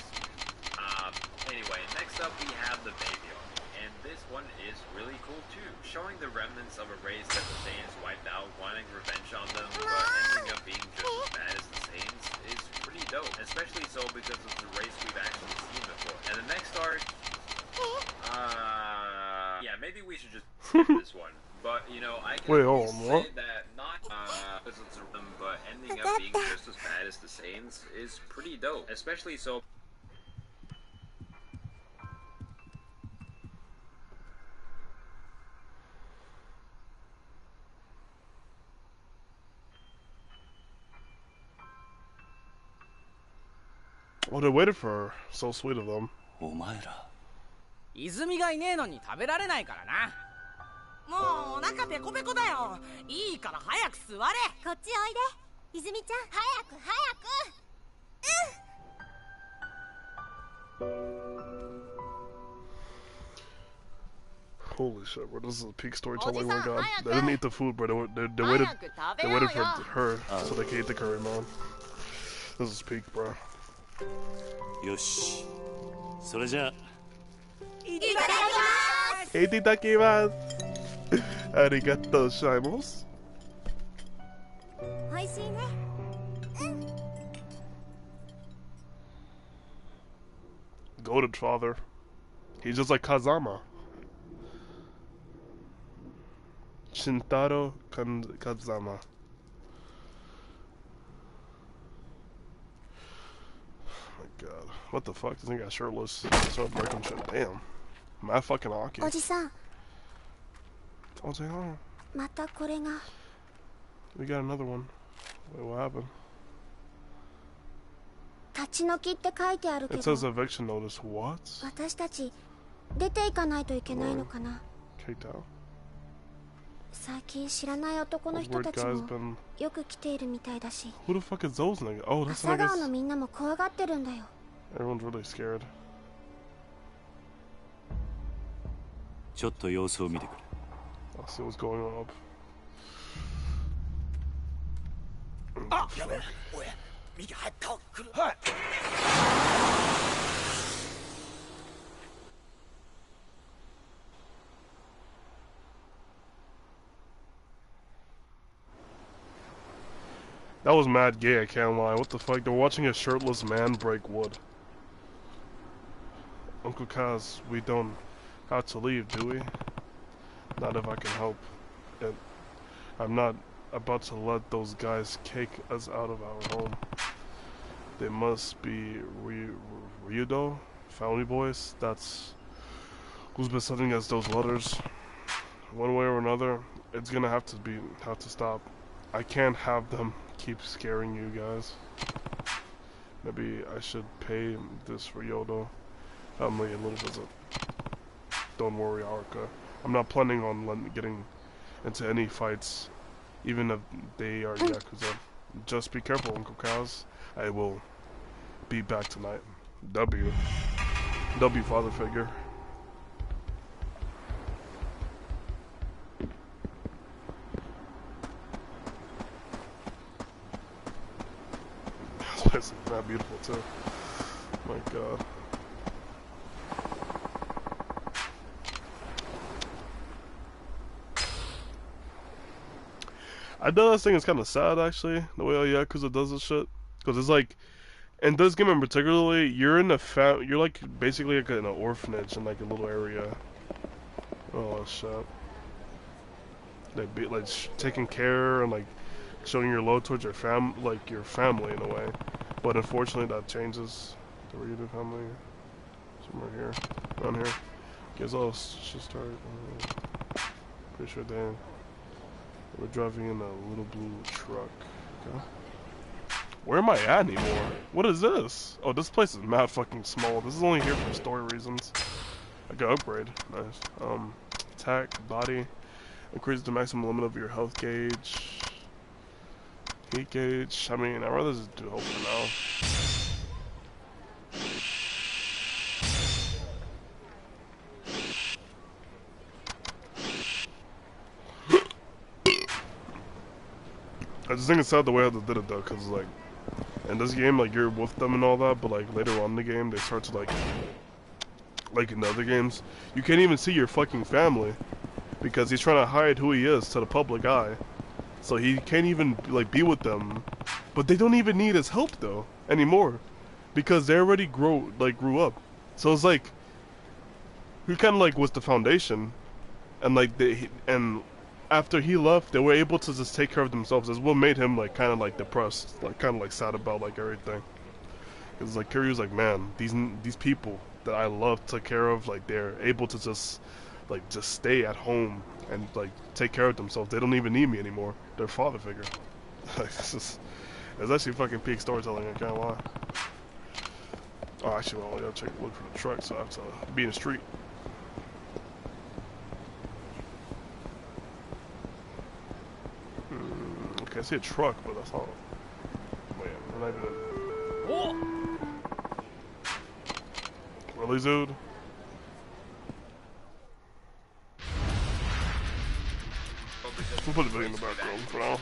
anyway, next up we have the Baby Army, and this one is really cool too. Showing the remnants of a race that the Saiyans wiped out, wanting revenge on them, but ending up being just as bad as the Saiyans is pretty dope. Especially so because it's a race we've actually seen before. And the next arc... yeah, maybe we should just skip this one. But, you know, I can say that not because it's a rhythm, but ending up being just as bad as the Saiyans is pretty dope. Especially so... Oh, they waited for her. So sweet of them. お前ら。泉がいねえのに食べられないからな。もうお腹ペコペコだよ。いいから早く座れ。こっちおいで。泉ちゃん、早く早く。Holy shit, bro, this is a peak storytelling, my god. They didn't eat the food, bro. They waited for her so they could eat the curry, man. This is peak, bro. よし。それじゃあ。いただきます。いただきます。ありがとうございます。おいしいね。Goated father. He's just like Kazama. Shintaro Kazama. Oh my god. What the fuck? This thing got shirtless. Start breaking shit. Damn. Mad fucking Aki. おじさん。What's going on? またこれが We got another one. Wait, what happened? 立ち退きって書いてあるけ It ど says eviction notice. What? 私たち出ていかないといけないのかな Kicked out. 最近知らない男の人たちもよく来ているみたいだし Who the fuck is those niggas? Oh, that's 朝顔 niggas. のみんなも怖がってるんだよ Everyone's really scared. ちょっと様子を見てくれ。 I'll see what's going on up. あ、やべえ。おい、右入った。来る。はい。That was mad gay, I can't lie. What the fuck? They're watching a shirtless man break wood. Uncle Kaz, we don't have to leave, do we? Not if I can help it. I'm not about to let those guys kick us out of our home. They must be Ryudo, family boys. That's who's been sending us those letters. One way or another, it's gonna have to stop. I can't have them keep scaring you guys. Maybe I should pay this Ryodo family a little visit. Don't worry, Arca. I'm not planning on getting into any fights, even if they are Yakuza. Just be careful, Uncle Kaz. I will be back tonight. W, father figure. This place is not beautiful too. My God. I know this thing is kind of sad, actually, the way Yakuza does this shit. Because it's like, in this game in particularly, you're in you're like, basically like in an orphanage in like a little area. Oh, shit. They be like, taking care and like, showing your love towards your your family in a way. But unfortunately that changes. The Ryudo family. Somewhere here. Around here. Guess I'll just start. Pretty sure we're driving in a little blue truck. Okay. Where am I at anymore? What is this? Oh, this place is mad fucking small. This is only here for story reasons. I got upgrade. Nice. Attack, body. Increase the maximum limit of your health gauge. Heat gauge. I mean, I'd rather just do health for now. I just think it's sad the way how they did it though, cause like, in this game, like you're with them and all that, but like later on in the game, they start to like in other games, you can't even see your fucking family, because he's trying to hide who he is to the public eye, so he can't even like be with them, but they don't even need his help though anymore, because they already grew up, so it's like, he kind of like was the foundation, and like after he left, they were able to just take care of themselves. That's what made him like kind of like depressed, like kind of like sad about like everything. Cause like Kiryu's like, man, these people that I love took care of, like they're able to just stay at home and like take care of themselves. They don't even need me anymore. They're father figure. Like it's actually fucking peak storytelling. I can't lie. Oh, actually, well, I gotta look for the truck, so I have to be in the street. Okay, I see a truck, but that's not. Wait, we're not even. Really, dude? We'll put the video in the background for now.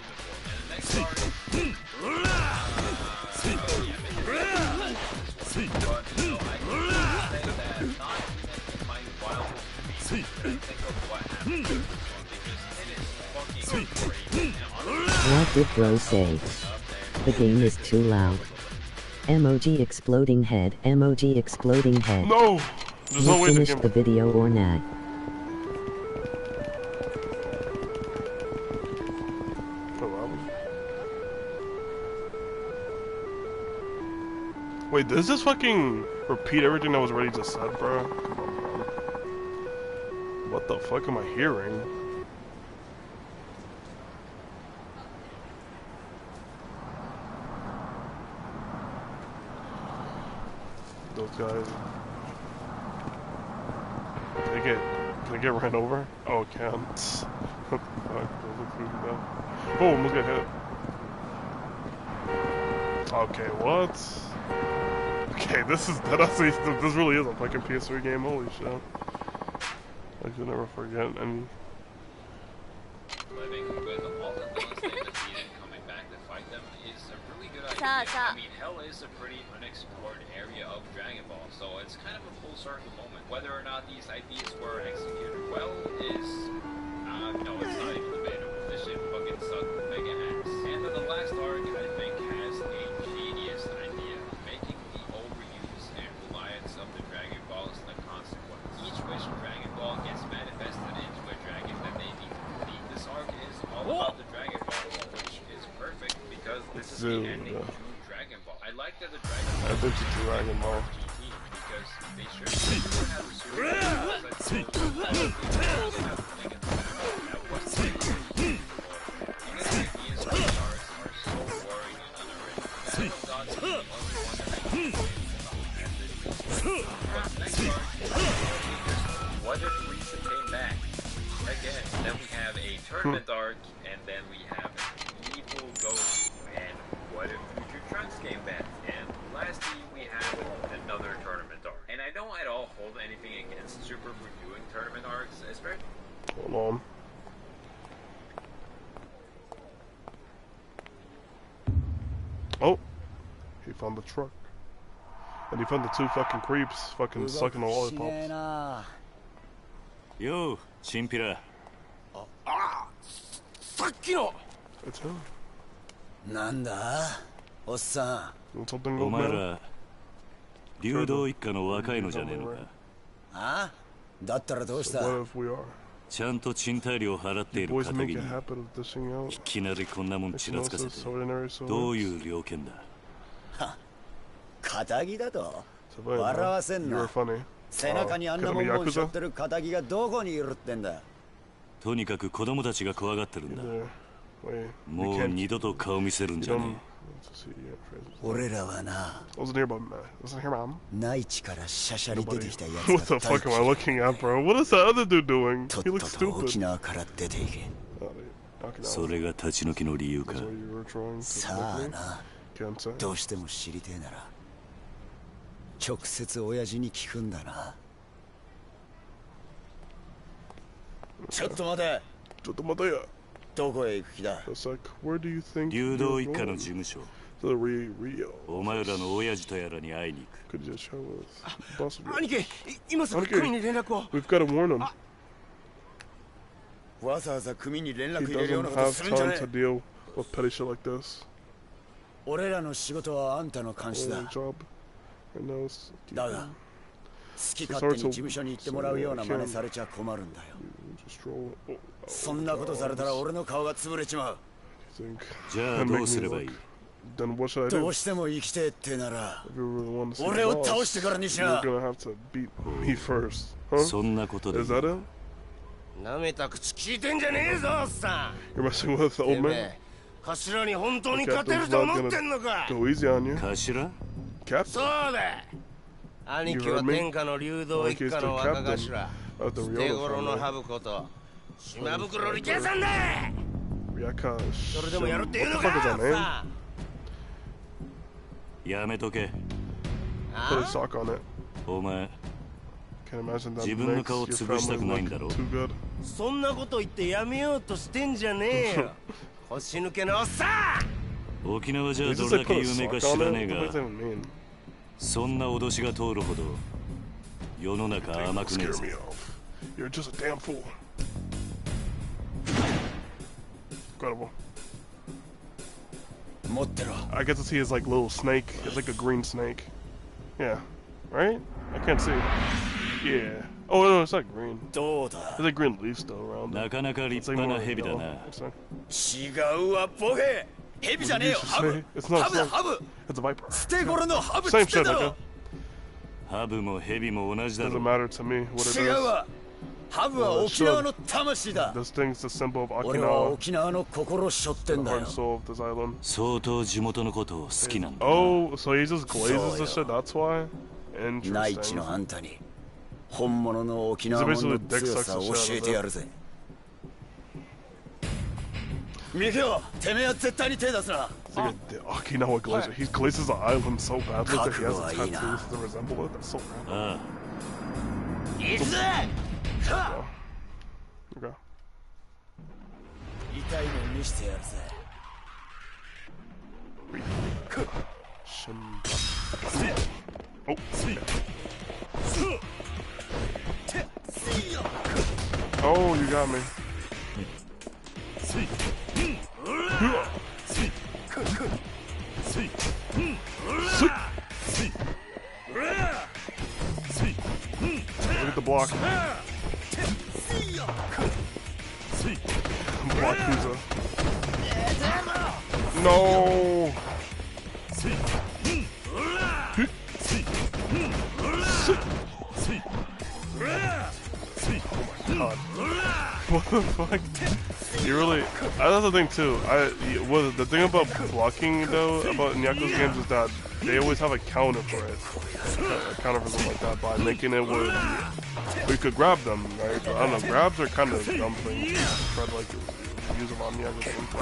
What did bro say? The game is too loud. Emoji exploding head. Emoji exploding head. No! There's no way to finished the video or not? Wait, does this fucking repeat everything that was already just said, bro? Come on, bro. What the fuck am I hearing? guys. Can I get ran over? Oh, it can. What the fuck? Boom, look at hit. Okay, what? Okay, this really is a fucking PS3 game, holy shit. I should never forget any. Living with all the villains they defeated coming back to fight them is a really good idea. I mean, hell is a pretty unexplored area of Dragon Ball, so it's kind of a full circle moment. Whether or not these ideas were executed well is, no, it's not even debatable. This shit fucking sucked mega ass. And then the last arc, I think, has a genius idea, making the overuse and reliance of the Dragon Balls the consequence. Each wish Dragon Ball gets manifested into a dragon that they need to defeat. This arc is all about the Dragon Balls, which is perfect because this is the ending to Dragon Ball. I like that the Dragon Ball I think it's Dragon Ball. because they should have a super what if Risa came back? Again, then we have a tournament arc, and then we have an evil ghost, and what if Future Trunks came back? And lastly, we have another tournament arc. And I don't at all hold anything against Super redoing tournament arcs, especially... Hold on. Oh! He found the truck. And he found the two fucking creeps fucking sucking the lollipops. Yo, Chimpira. It's him. なんだおっさん Something お goes 前 down. ら流動一家の若いのじゃねえのか。あだったらどうした What if we are? ちゃんと賃貸料払っている Boys 片 make 桐 a に habit of dishing out. いきなりこんなもんちらつかせて Ordinary swords. どういう了見だ。肩着だと Savannah, 笑わせん you were な funny. 背中にあんな Could も it ん be もんしょっ Yakuza? てる肩着がどこにいるってんだとにかく子供たちが怖がってるんだ。 Yeah. Wait, もう二度と顔見せるんじゃね俺らはな Wasn't here, Mom. 内地からシャシャリ出てきたや What つ the が fuck am I looking at, bro? What is that other dude doing? とっ He と looks と stupid. 沖縄から出ていけえ。それが立ち退きの理由か。 That's what you were trying to さ make あ me? な Can't say. どうしても知りてえなら直接親父に聞くんだなちょっと待てちょっと待てやどこへ行く気だ It's like, where do you think 流動 you're 一家の going? 事務所。 To the Rio. お前らの親父とやらに会いに行く。 Could you just show us? Possibly. 兄貴今すぐ組に連絡を We've got to warn him. わざわざ組に連 He 絡入れるような doesn't こと have するんじゃ time ね to え deal with petty shit like this. 俺らの仕事はあんたの監視 Only だ job right now is だが好き勝手に事務所に行ってもらうような真似されちゃ困るんだよ just roll. Oh, そんなことされたら俺の顔が潰れちまう think じゃあ and ど make うす me ればいい look. Then what should I ど do? うしても生きてえってなら If you really want to see 俺 the を倒 boss, してからにし you're な gonna have to beat me first. Huh? そんなことで Is that it? なめた口聞いてんじゃねえぞおっさ You're messing with the ん old て man? めえ頭に本当に The 勝てる captain's と not 思ってんの gonna か go easy on you. 頭 Captain? そうだ兄貴は天下の流動一家の若頭捨て頃のハブこと島袋力也さんだ Yaka. それでもやるっていうの What the fuck is か that name? さやめとけ。 Put a sock on it. お前 Can't imagine that 自分の makes 顔 your 潰したく family ないんだろ look too good. そんなこと言ってやめようとしてんじゃねえよ腰抜けのおっさん沖縄じゃ Did ど you れ say だけ put a 有名か sock 知 on らねえ it? が What does that even mean? そんな脅しが通るほど世の中 Don't 甘くねえ scare ぞ me off. You're just a damn fool. Incredible. 持ってろ I get to see his like little snake. It's like a green snake. Yeah. Right? I can't see. Yeah. Oh no, it's not green. どうだ There's like green leaves still around. なかなか It's 立 like 派 more な蛇だ yellow. な。 It's like- 違うわボケ蛇じゃねえよ What did you ハブ say? It's not ハブだ snake. ハブ It's a viper. 捨て頃のハブっつ Same ってん shit, だ nigga. ろハブもヘビも同じだ Doesn't ろ。 matter to me what it 違う is. わハブは沖縄の魂だ This thing's the symbol of 俺は Okinawa. 沖縄の心を背負ってん The だ heart よ and soul of this island. 相当地元のことを好きなんだな。 Oh, so he just glazes the shit, that's why? 内地のあんたに本物の沖縄の強さを教えてやるぜ。ミケオ、てめえは絶対に手出すな。The Okinawa glacier. He glazes the island so badly that he has a tattoos that resemble it. That's so random. Okay. 痛いの見してやるぜ。Oh, you got me. Look at the block. Blockuza. No. God. What the fuck? You really... That's the thing too. The thing about blocking though, about in Yakuza games is that they always have a counter for it. A counter for something like that by making it where you could grab them, right? But I don't know, grabs are kind of dumb things to try to like use them on Yakuza games.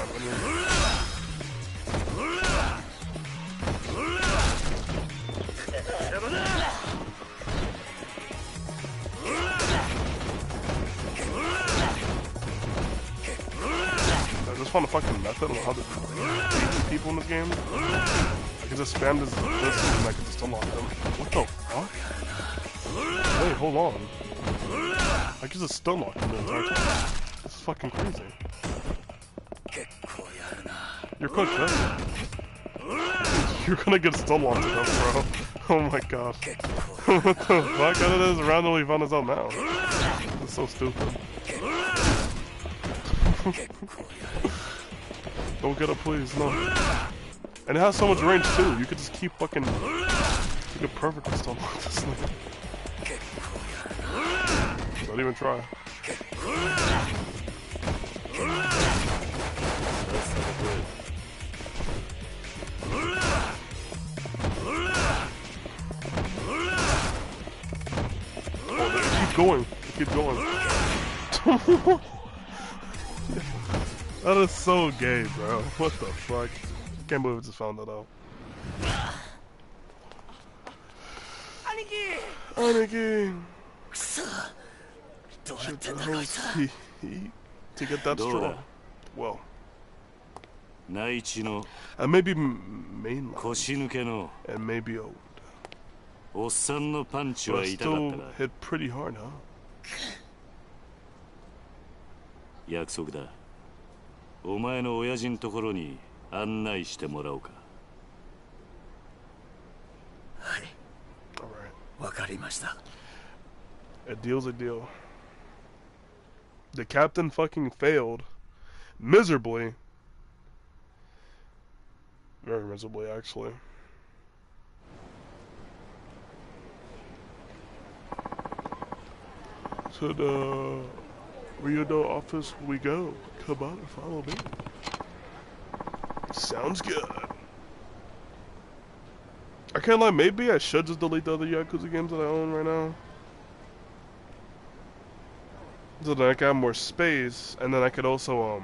I just found a fucking method on how to beat people in this game. I can just spam this and I can just unlock them. What the fuck? Wait, hold on. I can just stun lock them the entire time. This is fucking crazy. You're cooked, right? You're gonna get stun locked enough, bro. Oh my god. What the fuck? That is randomly found this out now. It's so stupid. Don't get up, please. No. And it has so much range too. You could just keep fucking. You could perfectly stun lock this thing. Don't even try. Keep going. Keep going. That is so gay, bro. What the fuck? Can't believe I just found that out. Aniki! Should the host he to get that straw? Well. And maybe mainline. And maybe old. But still hit pretty hard, huh? 約束だ。お前の親父のところに案内してもらおうか。はい。わかりました。A deal's a deal. The captain fucking failed miserably. Very miserably, actually. To the Ryudo office we go. Come on and follow me. Sounds good. I can't lie, maybe I should just delete the other Yakuza games that I own right now. So that I can have more space, and then I could also,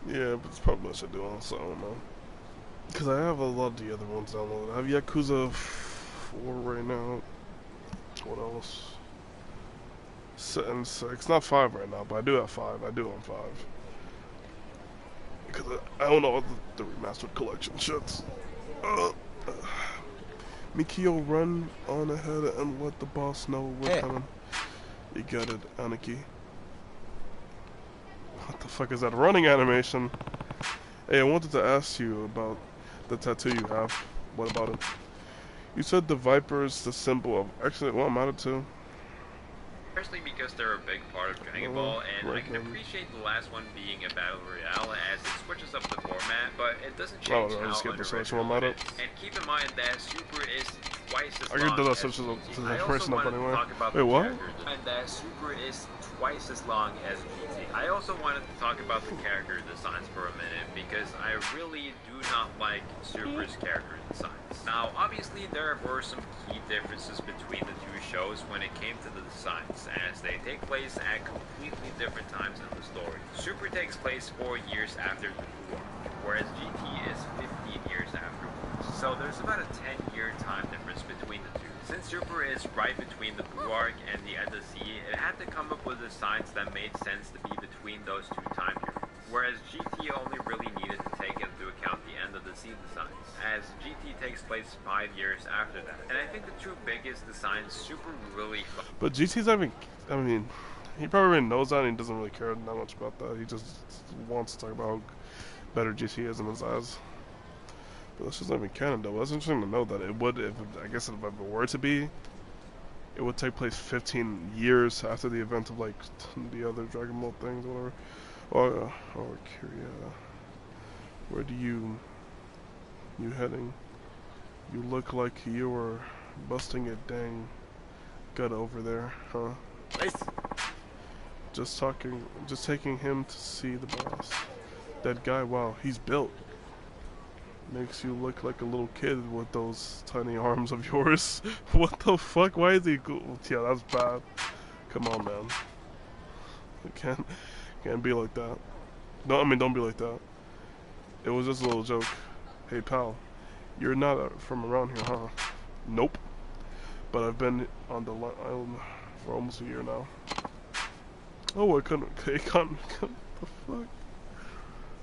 yeah, but it's probably what I should do also, I don't know. Because I have a lot of the other ones downloaded. I have Yakuza 4 right now. What else? And 6. Not 5 right now, but I do have 5. I do own 5. Because I own all the remastered collection shits. Mikio, run on ahead and let the boss know we're coming. You got it, Aniki. What the fuck is that running animation? Hey, I wanted to ask you about the tattoo you have. What about it? You said the Viper is the symbol of... Actually, well, I'm added to. Especially because they're a big part of Dragon Ball, and I can appreciate the last one being a battle royale as it switches up the format, but it doesn't change how unoriginal it is. And keep in mind that Super is twice as I long can do that as such as GT. a I also person up wanted to anyway. talk about Wait, the what? character, and that Super is twice as long as GT. I also wanted to talk about the character designs for a minute, because I really do not like Super's character designs. Now, obviously, there were some key differences between the two shows when it came to the designs, as they take place at completely different times in the story. Super takes place 4 years after the Blue Arc, whereas GT is 15 years afterwards. So there's about a 10-year time difference between the two. Since Super is right between the Blue Arc and the End of Sea, it had to come up with designs that made sense to be between those two time periods. Whereas GT only really needed to take into account the End of the Sea designs, as GT takes place 5 years after that. And I think the two biggest designs Super really... But GT's having, I mean, he probably already knows that and he doesn't really care that much about that. He just wants to talk about how better GT is in his eyes. But that's just not even canon though. That's interesting to know that it would, if I guess if it were to be, it would take place 15 years after the event of like the other Dragon Ball things or whatever. Oh, Kyria. Where do you heading? You look like you were busting a dang gut over there, huh? Just taking him to see the boss. That guy, wow, he's built. Makes you look like a little kid with those tiny arms of yours. What the fuck? Why is he cool? Yeah, that's bad. Come on, man. It can't be like that. No, I mean, don't be like that. It was just a little joke. Hey, pal. You're not from around here, huh? Nope. But I've been on the island for almost a year now. Oh, it can't, what the fuck?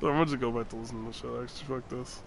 So I'm gonna just go back to listen to the show. Actually, fuck this.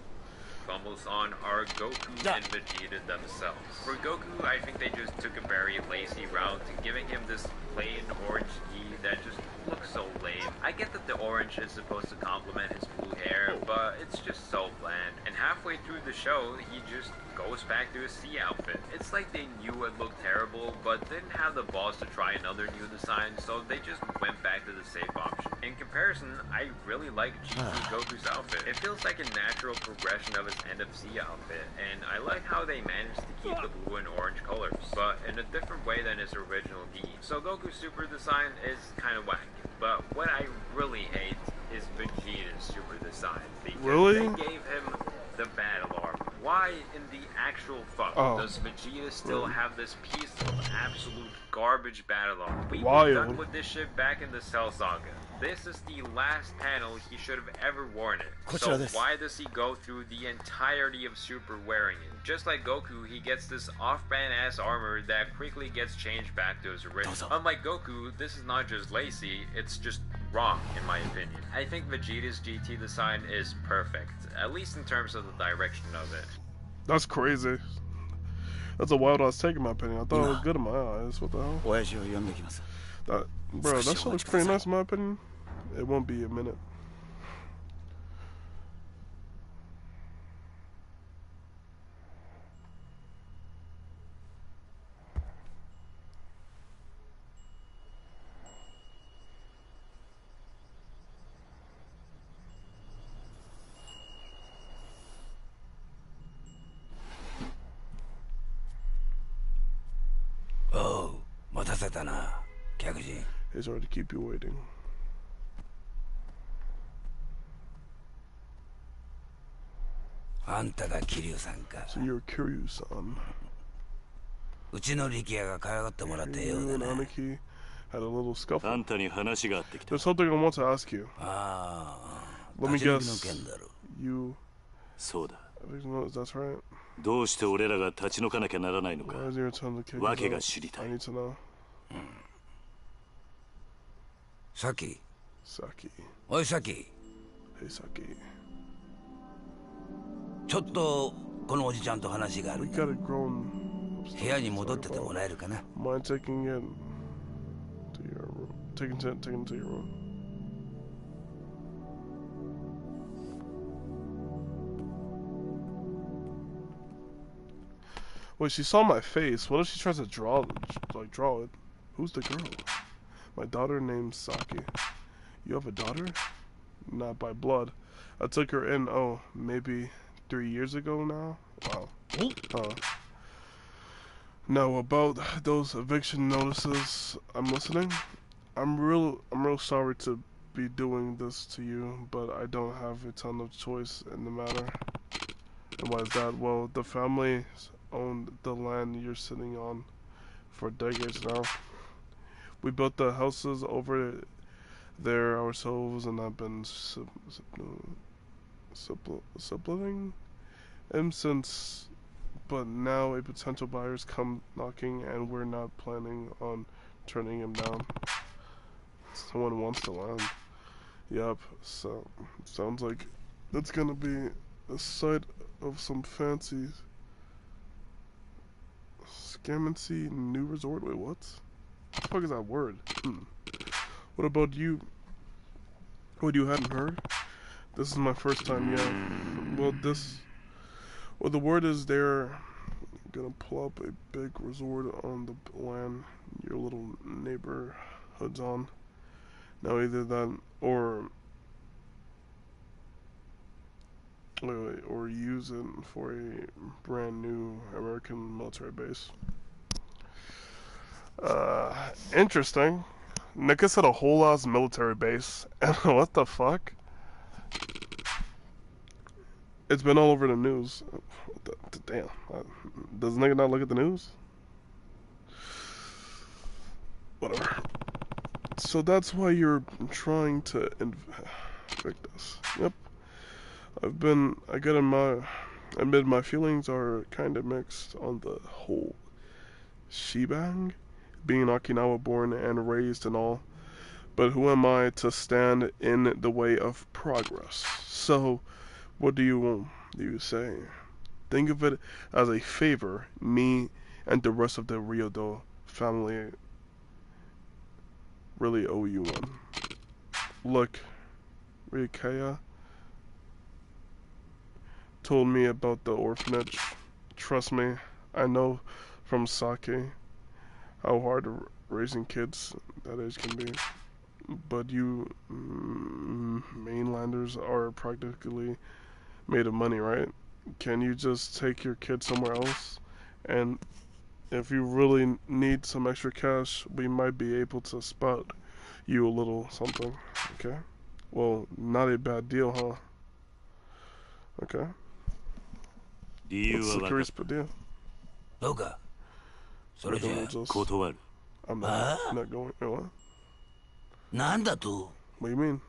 Fumbles on are Goku and Vegeta themselves. For Goku, I think they just took a very lazy route, giving him this plain orange gi that just looks so lame. I get that the orange is supposed to complement his blue hair, but it's just so bland. And halfway through the show, he just goes back to his sea outfit. It's like they knew it looked terrible, but didn't have the balls to try another new design, so they just went back to the safe option. In comparison, I really like GT Goku's outfit. It feels like a natural progression of his End of Sea outfit, and I like how they managed to keep the blue and orange colors, but in a different way than his original gi. So Goku's super design is kind of whack, but what I really hate is Vegeta's super design, because they gave him the battle armor. Why in the actual fuck does Vegeta still have this piece of absolute garbage battle armor? We were done with this shit back in the Cell Saga. This is the last panel he should have ever worn it. So why does he go through the entirety of Super wearing it? Just like Goku, he gets this off-brand ass armor that quickly gets changed back to his original. Unlike Goku, this is not just lazy, it's just wrong, in my opinion. I think Vegeta's GT design is perfect, at least in terms of the direction of it. That's crazy. That's a wild ass take in my opinion. I thought it was good in my eyes. What the hell? Bro, that shit looks pretty nice in my opinion. It won't be a minute. It's hard to keep you waiting. So you're Kiryu-san. You and Aniki had a little scuffle. There's something I want to ask you. Let me guess. You... That's right. Why is your tongue the cake? I need to know. Saki. Saki. Oi, Saki. Hey, Saki. ちょっとこのおじちゃんと話がある。部屋に戻っててもらえるかな。Mind taking it to your room? Taking it to your room. Wait, she saw my face. What if she tries to draw it? Who's the girl? My daughter named Saki. You have a daughter? Not by blood. I took her in, maybe 3 years ago now? Wow. Now about those eviction notices, I'm listening. I'm real sorry to be doing this to you, but I don't have a ton of choice in the matter. And why is that? Well, the family owned the land you're sitting on for decades now. We built the houses over there ourselves, and I've been subletting them since. But now a potential buyer's come knocking, and we're not planning on turning him down. Someone wants the land. Yep, so sounds like it's gonna be a site of some fancy scamancy new resort. Wait, what? What the fuck is that word? What about you? What, you hadn't heard? This is my first time, yeah. Well, the word is they're gonna pull up a big resort on the land your little neighborhood's on. Now either that or use it for a brand new American military base. Interesting. Nika said a whole ass military base. What the fuck? It's been all over the news. Damn. Does nigga not look at the news? Whatever. So that's why you're trying to evict us. Yep. Admit my feelings are kinda mixed on the whole shebang. Being Okinawa born and raised and all. But who am I to stand in the way of progress? So, what do you say? Think of it as a favor me and the rest of the Ryodo family really owe you one. Look, Ryukaya told me about the orphanage. Trust me, I know from Sake how hard raising kids that age can be. But you mainlanders are practically made of money, right? Can you just take your kid somewhere else? And if you really need some extra cash, we might be able to spot you a little something, okay? Well, not a bad deal, huh? Okay. What's the curious deal? Loka. I'm not going. What? What do you mean?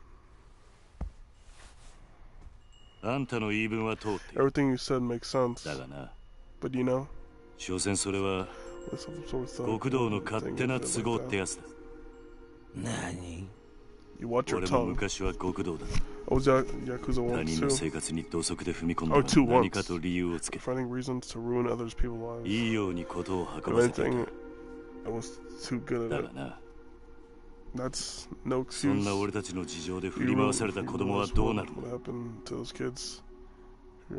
Everything you said makes sense. But you know? 所詮それは極道の勝手な都合ってやつだ。何？ You watch your 俺 tongue. も昔は極道だ。 I was Yakuza 他 once 人の too. 生活に土足で踏み込んだ Oh, two 何 once. かと理由をつけ、 Finding reasons to ruin others people's lives. いいようにことを運 If ばせてい anything, た。 I was too good だ at が it. な、 That's no そん excuse. な俺たちの事情で振 You り回 really, された you 子供は realize どうなる what の？ happened to those kids?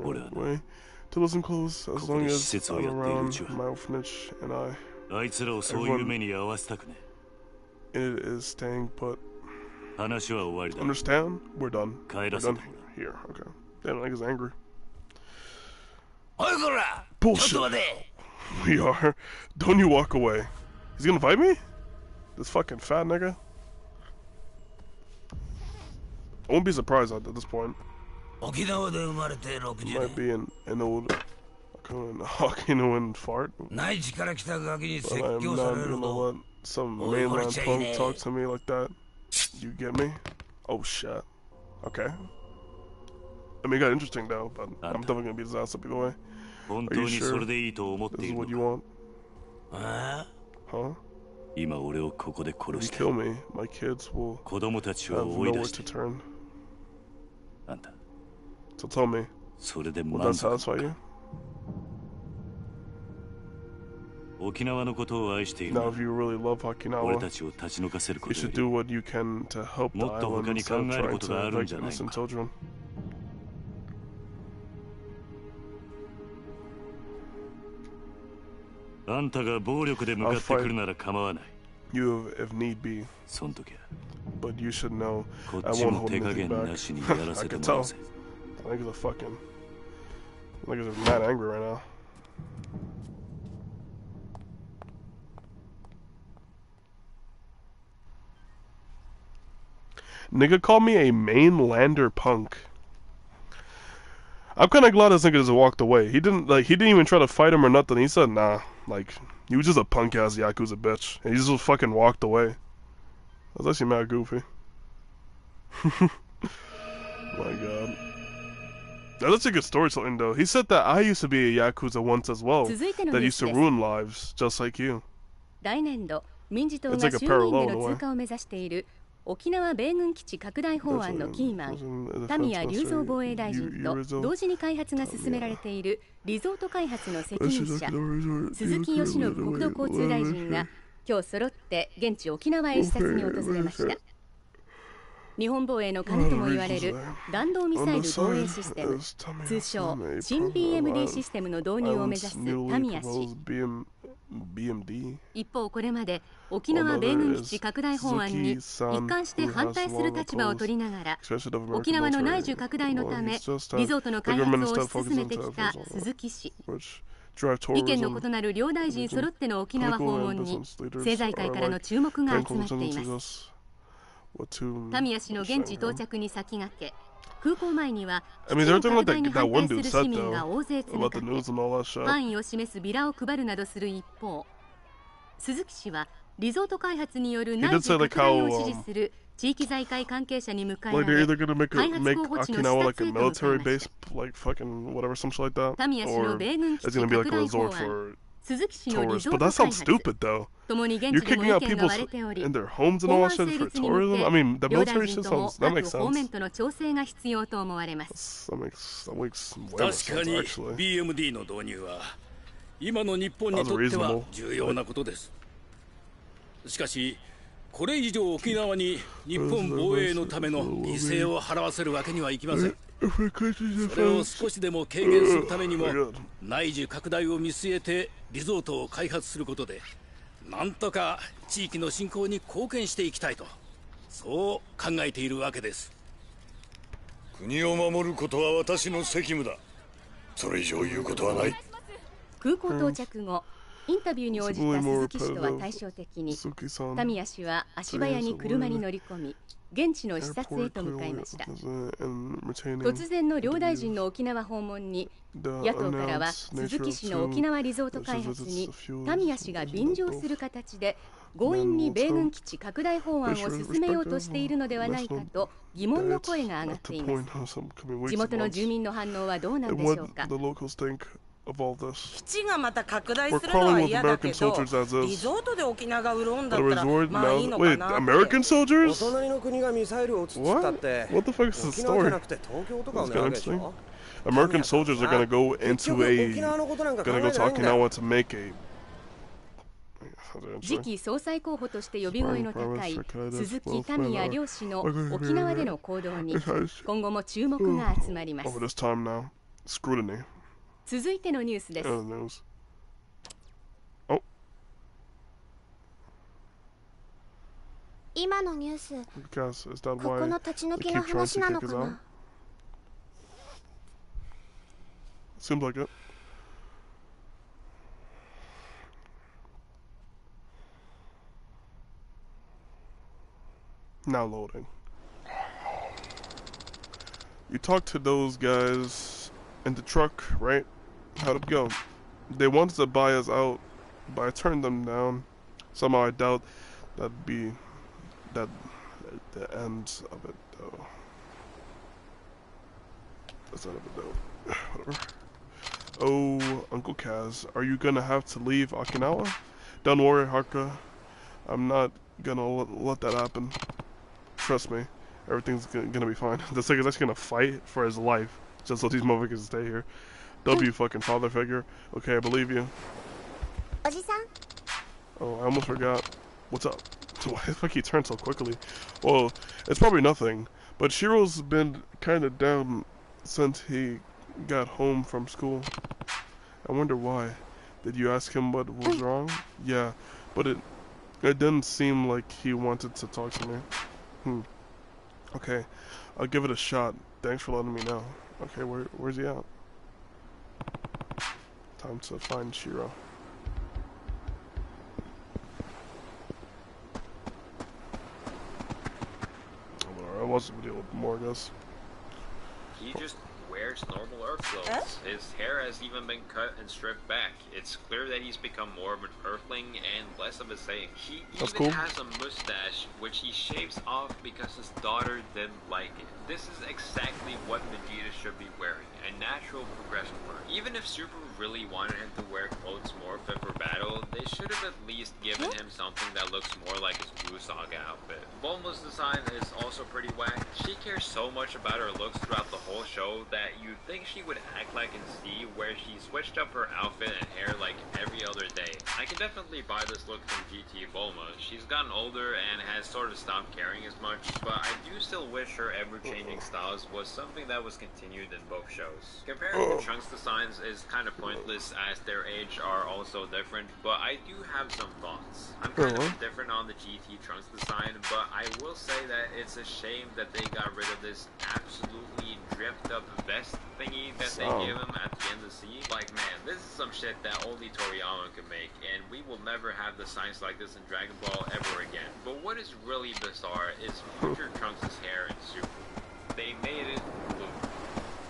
俺は Way to listen close as ここ long で施 as 設を I'm やっているう around ちは、 my orphanage and I. あいつらをそういう目に合わせたくね。 It is staying put. 話は終わりだ。 Understand? We're done. 帰 We're らせ done てもらう。 here. Okay. Damn, nigga's angry. おいこら！ Bullshit. ちょっと待て！ We are. Don't you walk away. He's gonna fight me? This fucking fat nigga? I won't be surprised at this point. 沖縄で生まれて60 Might 年。 be an old Okinawan fart. 内地から来たガキに But 説 I'm 教さ not れる gonna と。 let some Oh, you mainland wanna punk say talk that? to me like that. You get me? Oh shit. Okay. I mean, it got interesting though, but I'm definitely gonna beat his ass up either way. 本 Are 当 you に sure それでいいと思って this い is る what の you か？ want? Huh? 今俺をここで If 殺 you して kill me, my kids will 子供たち have を追い出 nowhere して to turn. あんた So tell me, それで will 満 that 足 satisfy you? 沖縄のことを愛しているな Now, if you really love 俺 Okinawa, たちを立ち退かせるこ you とよ should り do what you can to help the もっと island 他に instead of 考える trying ことがあ to るん evict じゃないの innocent か？ children. あんたが暴力で向かってくるなら構わない。 You, if need be, そん時は but you should know こ I っち won't も hold 手加 anything 減 back. なしにやら I せて can もらう tell. ぜ。 Niggas are fucking. Niggas are mad angry right now. Nigga called me a mainlander punk. I'm kind of glad this nigga just walked away. He didn't even try to fight him or nothing. He said, nah, like, he was just a punk ass Yakuza bitch. And he just fucking walked away. That was actually mad goofy. My god. That's a good storytelling though. He said that I used to be a Yakuza once as well. That used to ruin lives, just like you. 来年度、民自党が衆議院での通過を目指している沖縄米軍基地拡大法案のキーマン、田宮隆三防衛大臣と同時に開発が進められているリゾート開発の責任者、鈴木義信国土交通大臣が今日揃って現地沖縄へ視察に訪れました。日本防衛の要とも言われる弾道ミサイル防衛システム、通称新 BMD システムの導入を目指す田宮氏。一方これまで沖縄米軍基地拡大法案に一貫して反対する立場を取りながら沖縄の内需拡大のためリゾートの開発を推し進めてきた鈴木氏。意見の異なる両大臣揃っての沖縄訪問に政財界からの注目が集まっています。田宮氏の現地到着に先駆け空港前には基地の拡大に反対する市民が大勢詰めかけ範囲を示すビラを配るなどする一方、鈴木氏はリゾート開発による内需拡大を支持する地域財界関係者に迎えられ開発候補地の視察へと向かいました。田宮氏の米軍基地拡大法案、鈴木氏のリゾート開発ともに現地でも意見が割れており、法案成立に向け両大臣とも各方面との調整が必要と思われます。確かに BMD の導入は今の日本にとっては重要なことです。しかしこれ以上沖縄に日本防衛のための犠牲を払わせるわけにはいきません。それを少しでも軽減するためにも内需拡大を見据えてリゾートを開発することでなんとか地域の振興に貢献していきたいと、そう考えているわけです。国を守ることは私の責務だ。それ以上言うことはない。空港到着後、インタビューに応じた鈴木氏とは対照的に田宮氏は足早に車に乗り込み現地の視察へと向かいました。突然の両大臣の沖縄訪問に野党からは鈴木氏の沖縄リゾート開発に田宮氏が便乗する形で強引に米軍基地拡大法案を進めようとしているのではないかと疑問の声が上がっています。地元の住民の反応はどうなんでしょうか。基地がまた拡大するのは嫌だけど、リゾートで沖縄が潤んだったらまあいいのかなって。お隣の国がミサイルを撃つったって沖縄じゃなくて東京とかを狙うでしょ。 American soldiers are gonna go into gonna go to Okinawa to make a 次期総裁候補として呼び声の高い鈴木田宮両氏の沖縄での行動に今後も注目が集まります。続いてのニュースです。今のニュース、ここの立ち退きの話なのかな。Seems like it. Now loading. You talked to those guys in the truck, right? How'd it go? They wanted to buy us out, but I turned them down. Somehow I doubt that'd be the end of it, though. That's the end of it, though. Whatever. Oh, Uncle Kaz, are you gonna have to leave Okinawa? Don't worry, Haruka. I'm not gonna let that happen. Trust me, everything's gonna be fine. This nigga's actually gonna fight for his life just so these motherfuckers stay here. Don't be a fucking father figure. Okay, I believe you. Oh, I almost forgot. What's up? Why the fuck he turned so quickly? Well, it's probably nothing, but Shiro's been kinda down since he got home from school. I wonder why. Did you ask him what was wrong? Yeah, but it didn't seem like he wanted to talk to me. Okay, I'll give it a shot. Thanks for letting me know. Okay, where's he at? Time to find Shiro. watched the video more, I guess. He just wears normal Earth clothes. His hair has even been cut and stripped back. It's clear that he's become more of an Earthling and less of a Saiyajin. He even has a mustache, which he shaves off because his daughter didn't like it. This is exactly what Vegeta should be wearing, a natural progression for him. Even if Super really wanted him to wear clothes more fit for battle, they should have at least given him something that looks more like his Blue Saga outfit. Bulma's design is also pretty whack. She cares so much about her looks throughout the whole show that you'd think she would act like in C, where she switched up her outfit and hair like every other day. I can definitely buy this look from GT Bulma. She's gotten older and has sort of stopped caring as much, but I do still wish her ever-changing styles was something that was continued in both shows. Comparing the Trunks designs is kind of pointless as their age are also different, but I do have some thoughts. I'm kind of indifferent on the GT Trunks design, but I will say that it's a shame that they got rid of this absolutely dripped up vest thingy that they give him at the end of the scene. Like, man, this is some shit that only Toriyama could make, and we will never have designs like this in Dragon Ball ever again. But what is really bizarre is future Trunks' hair in Super. They made it blue.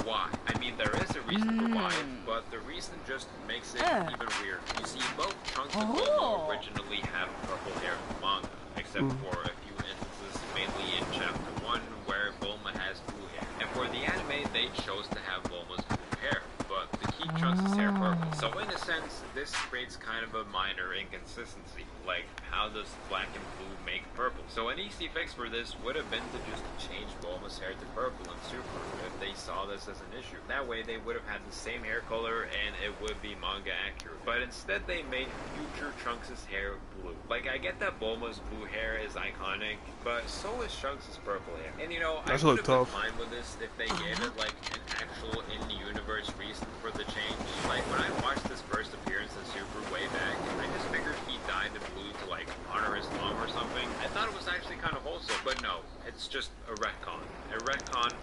Why? I mean, there is a reason for why, but the reason just makes it even weird. You see, both Trunks and Bulma originally have purple hair in the manga, except for a few instances, mainly in Chapter 1, where Bulma has blue hair. And for the anime, they chose to have Bulma's blue hair, but to keep Trunks' hair purple. So in a sense, this creates kind of a minor inconsistency. Like, how does black and blue make purple? So an easy fix for this would have been to just change Bulma's hair to purple in Super if they saw this as an issue. That way they would have had the same hair color and it would be manga accurate. But instead they made future Trunks' hair blue. Like, I get that Bulma's blue hair is iconic, but so is Trunks' purple hair. And you know, I would have been fine with this if they gave it like an actual in-universe reason for the change. Like, when I watched this first appearance in Super way back, I just figured he dyed the blue to like honor his mom or something. I thought it was actually kind of wholesome, but no, it's just a retcon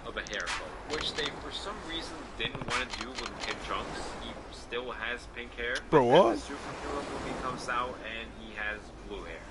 of a hair color, which they for some reason didn't want to do with Kid Trunks. He still has pink hair, but then the superhero movie comes out and he has blue hair.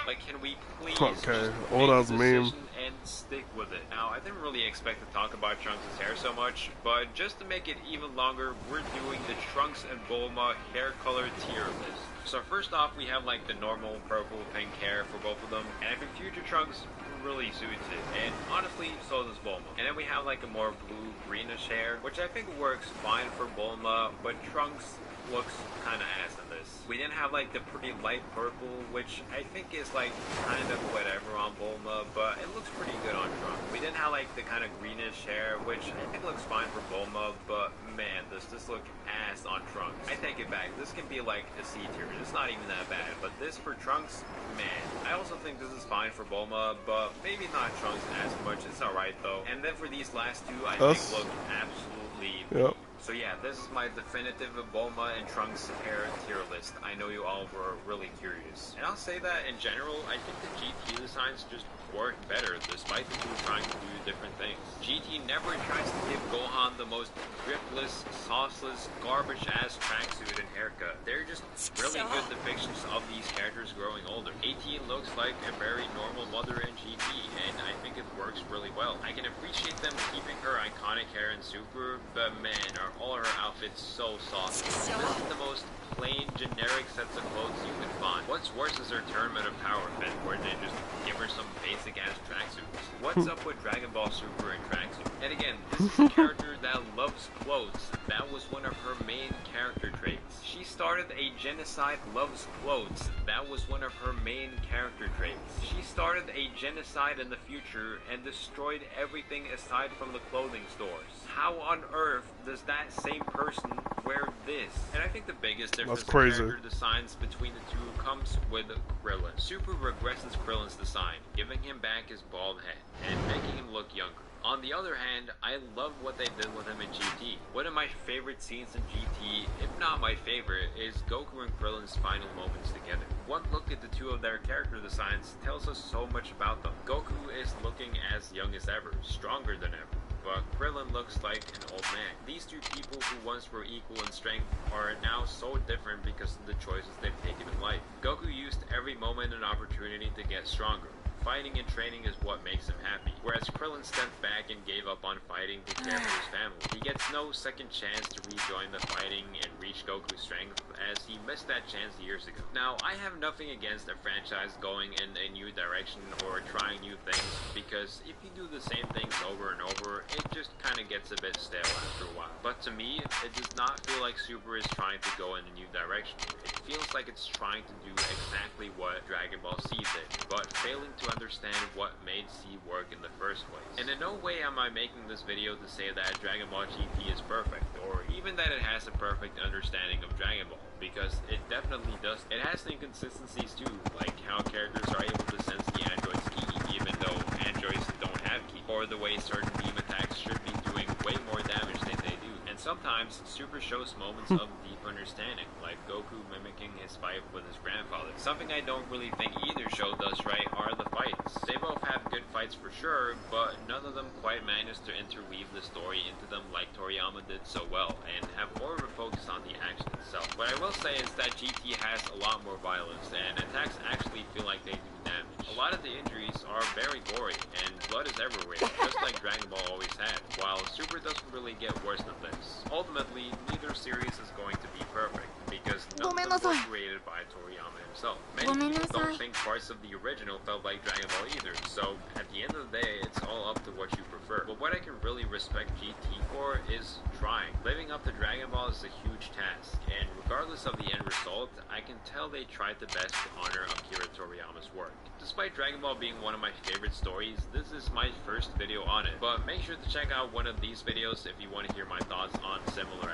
Like, can we please just make a decision and stick with it? Now, I didn't really expect to talk about Trunks' hair so much, but just to make it even longer, we're doing the Trunks and Bulma hair color tier list. So first off, we have like the normal purple pink hair for both of them, and I think future Trunks really suits it, and honestly, so does Bulma. And then we have like a more blue greenish hair, which I think works fine for Bulma, but Trunks looks kind of ass in this. We didn't have like the pretty light purple, which I think is like kind of whatever on Bulma, but it looks pretty good on Trunks. We didn't have like the kind of greenish hair, which I think looks fine for Bulma, but man, does this look ass on Trunks. I take it back. This can be like a C tier. It's not even that bad, but this for Trunks, man. I also think this is fine for Bulma, but maybe not Trunks as much. It's alright though. And then for these last two, I think look absolutely So yeah, this is my definitive Bulma and Trunks hair tier list. I know you all were really curious. And I'll say that in general, I think the GT designs just work better despite the two trying to do different things. GT never tries to give Gohan the most dripless, sauceless, garbage-ass tracksuit and haircut. They're just really good depictions of these characters growing older. 18 looks like a very normal mother in GT, and I think it works really well. I can appreciate them keeping her iconic hair in Super, but man, are all her outfits so soft. This is the most plain, generic sets of clothes you can find. What's worse is her Tournament of Power event, where they just give her some basic-ass tracksuits. What's up with Dragon Ball Super and tracksuit? And again, this is a character that loves clothes. That was one of her main character traits. She started a genocide, loves clothes. That was one of her main character traits. She started a genocide in the future and destroyed everything aside from the clothing stores. How on earth does that same person wear this? And I think the biggest difference in character designs between the two comes with Krillin. Super regresses Krillin's design, giving him back his bald head and making him look younger. On the other hand, I love what they did with him in GT. One of my favorite scenes in GT, if not my favorite, is Goku and Krillin's final moments together. One look at the two of their character designs tells us so much about them. Goku is looking as young as ever, stronger than ever. But Krillin looks like an old man. These two people who once were equal in strength are now so different because of the choices they've taken in life. Goku used every moment an opportunity to get stronger. Fighting and training is what makes him happy. Whereas Krillin stepped back and gave up on fighting to care for his family. He gets no second chance to rejoin the fighting and reach Goku's strength, as he missed that chance years ago. Now, I have nothing against a franchise going in a new direction or trying new things, because if you do the same things over and over, it just kinda gets a bit stale after a while. But to me, it does not feel like Super is trying to go in a new direction. It feels like it's trying to do exactly what Dragon Ball Z did, but failing to understand what made C work in the first place. And in no way am I making this video to say that Dragon Ball GT is perfect, or even that it has a perfect understanding of Dragon Ball, because it definitely does. It has inconsistencies too, like how characters are able to sense the android's ki, even though androids don't have ki, or the way certain beam attacks should be doing way more damage than they do. And sometimes Super shows moments of deep understanding, like Goku mimicking his fight with his grandfather. Something I don't really think either show does right are the fights. They both have good fights for sure, but none of them quite manage to interweave the story into them like Toriyama did so well, and have more of a focus on the action itself. What I will say is that GT has a lot more violence, and attacks actually feel like they do damage. A lot of the injuries are very gory, and blood is everywhere, just like Dragon Ball always had, while Super doesn't really get worse than this. Ultimately, neither series is going to be perfect, because none of them were created by Toriyama himself. Many people don't think parts of the original felt like Dragon Ball either, so at the end of the day, it's all up to what you prefer. But what I can really respect GT for is trying. Living up to Dragon Ball is a huge task, and regardless of the end result, I can tell they tried the best to honor Akira Toriyama's work. Despite Dragon Ball being one of my favorite stories, this is my first video on it, but make sure to check out one of these videos if you want to hear my thoughts on similar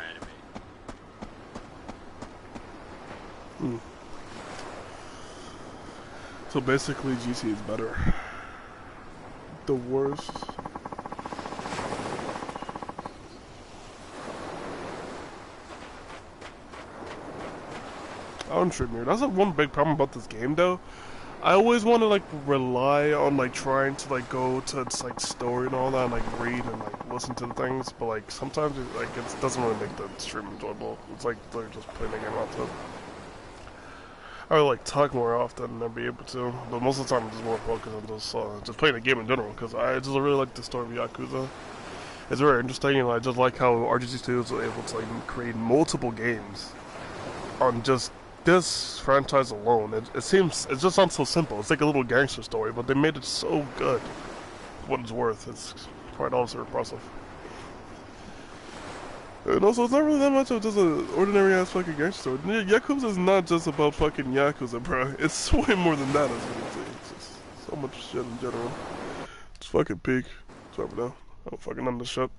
anime. So basically GT is better. The worst. On Tribute. That's like one big problem about this game though. I always want to like rely on like trying to like go to its like story and all that and like read and like listen to the things, but like sometimes it doesn't really make the stream enjoyable. It's like they're just playing the game out to. I would like talk more often and be able to, but most of the time I'm just more focused on just playing the game in general, because I just really like the story of Yakuza. It's very interesting, and I just like how RGG Studios was able to like create multiple games on just this franchise alone. It just sounds so simple. It's like a little gangster story, but they made it so good. What it's worth, it's quite honestly impressive. And also, it's not really that much of just an ordinary ass fucking gangster story. Yakuza is not just about fucking Yakuza, bro. It's way more than that, as you can see. It's just so much shit in general. It's fucking peak. It's over now. I don't fucking know the shit.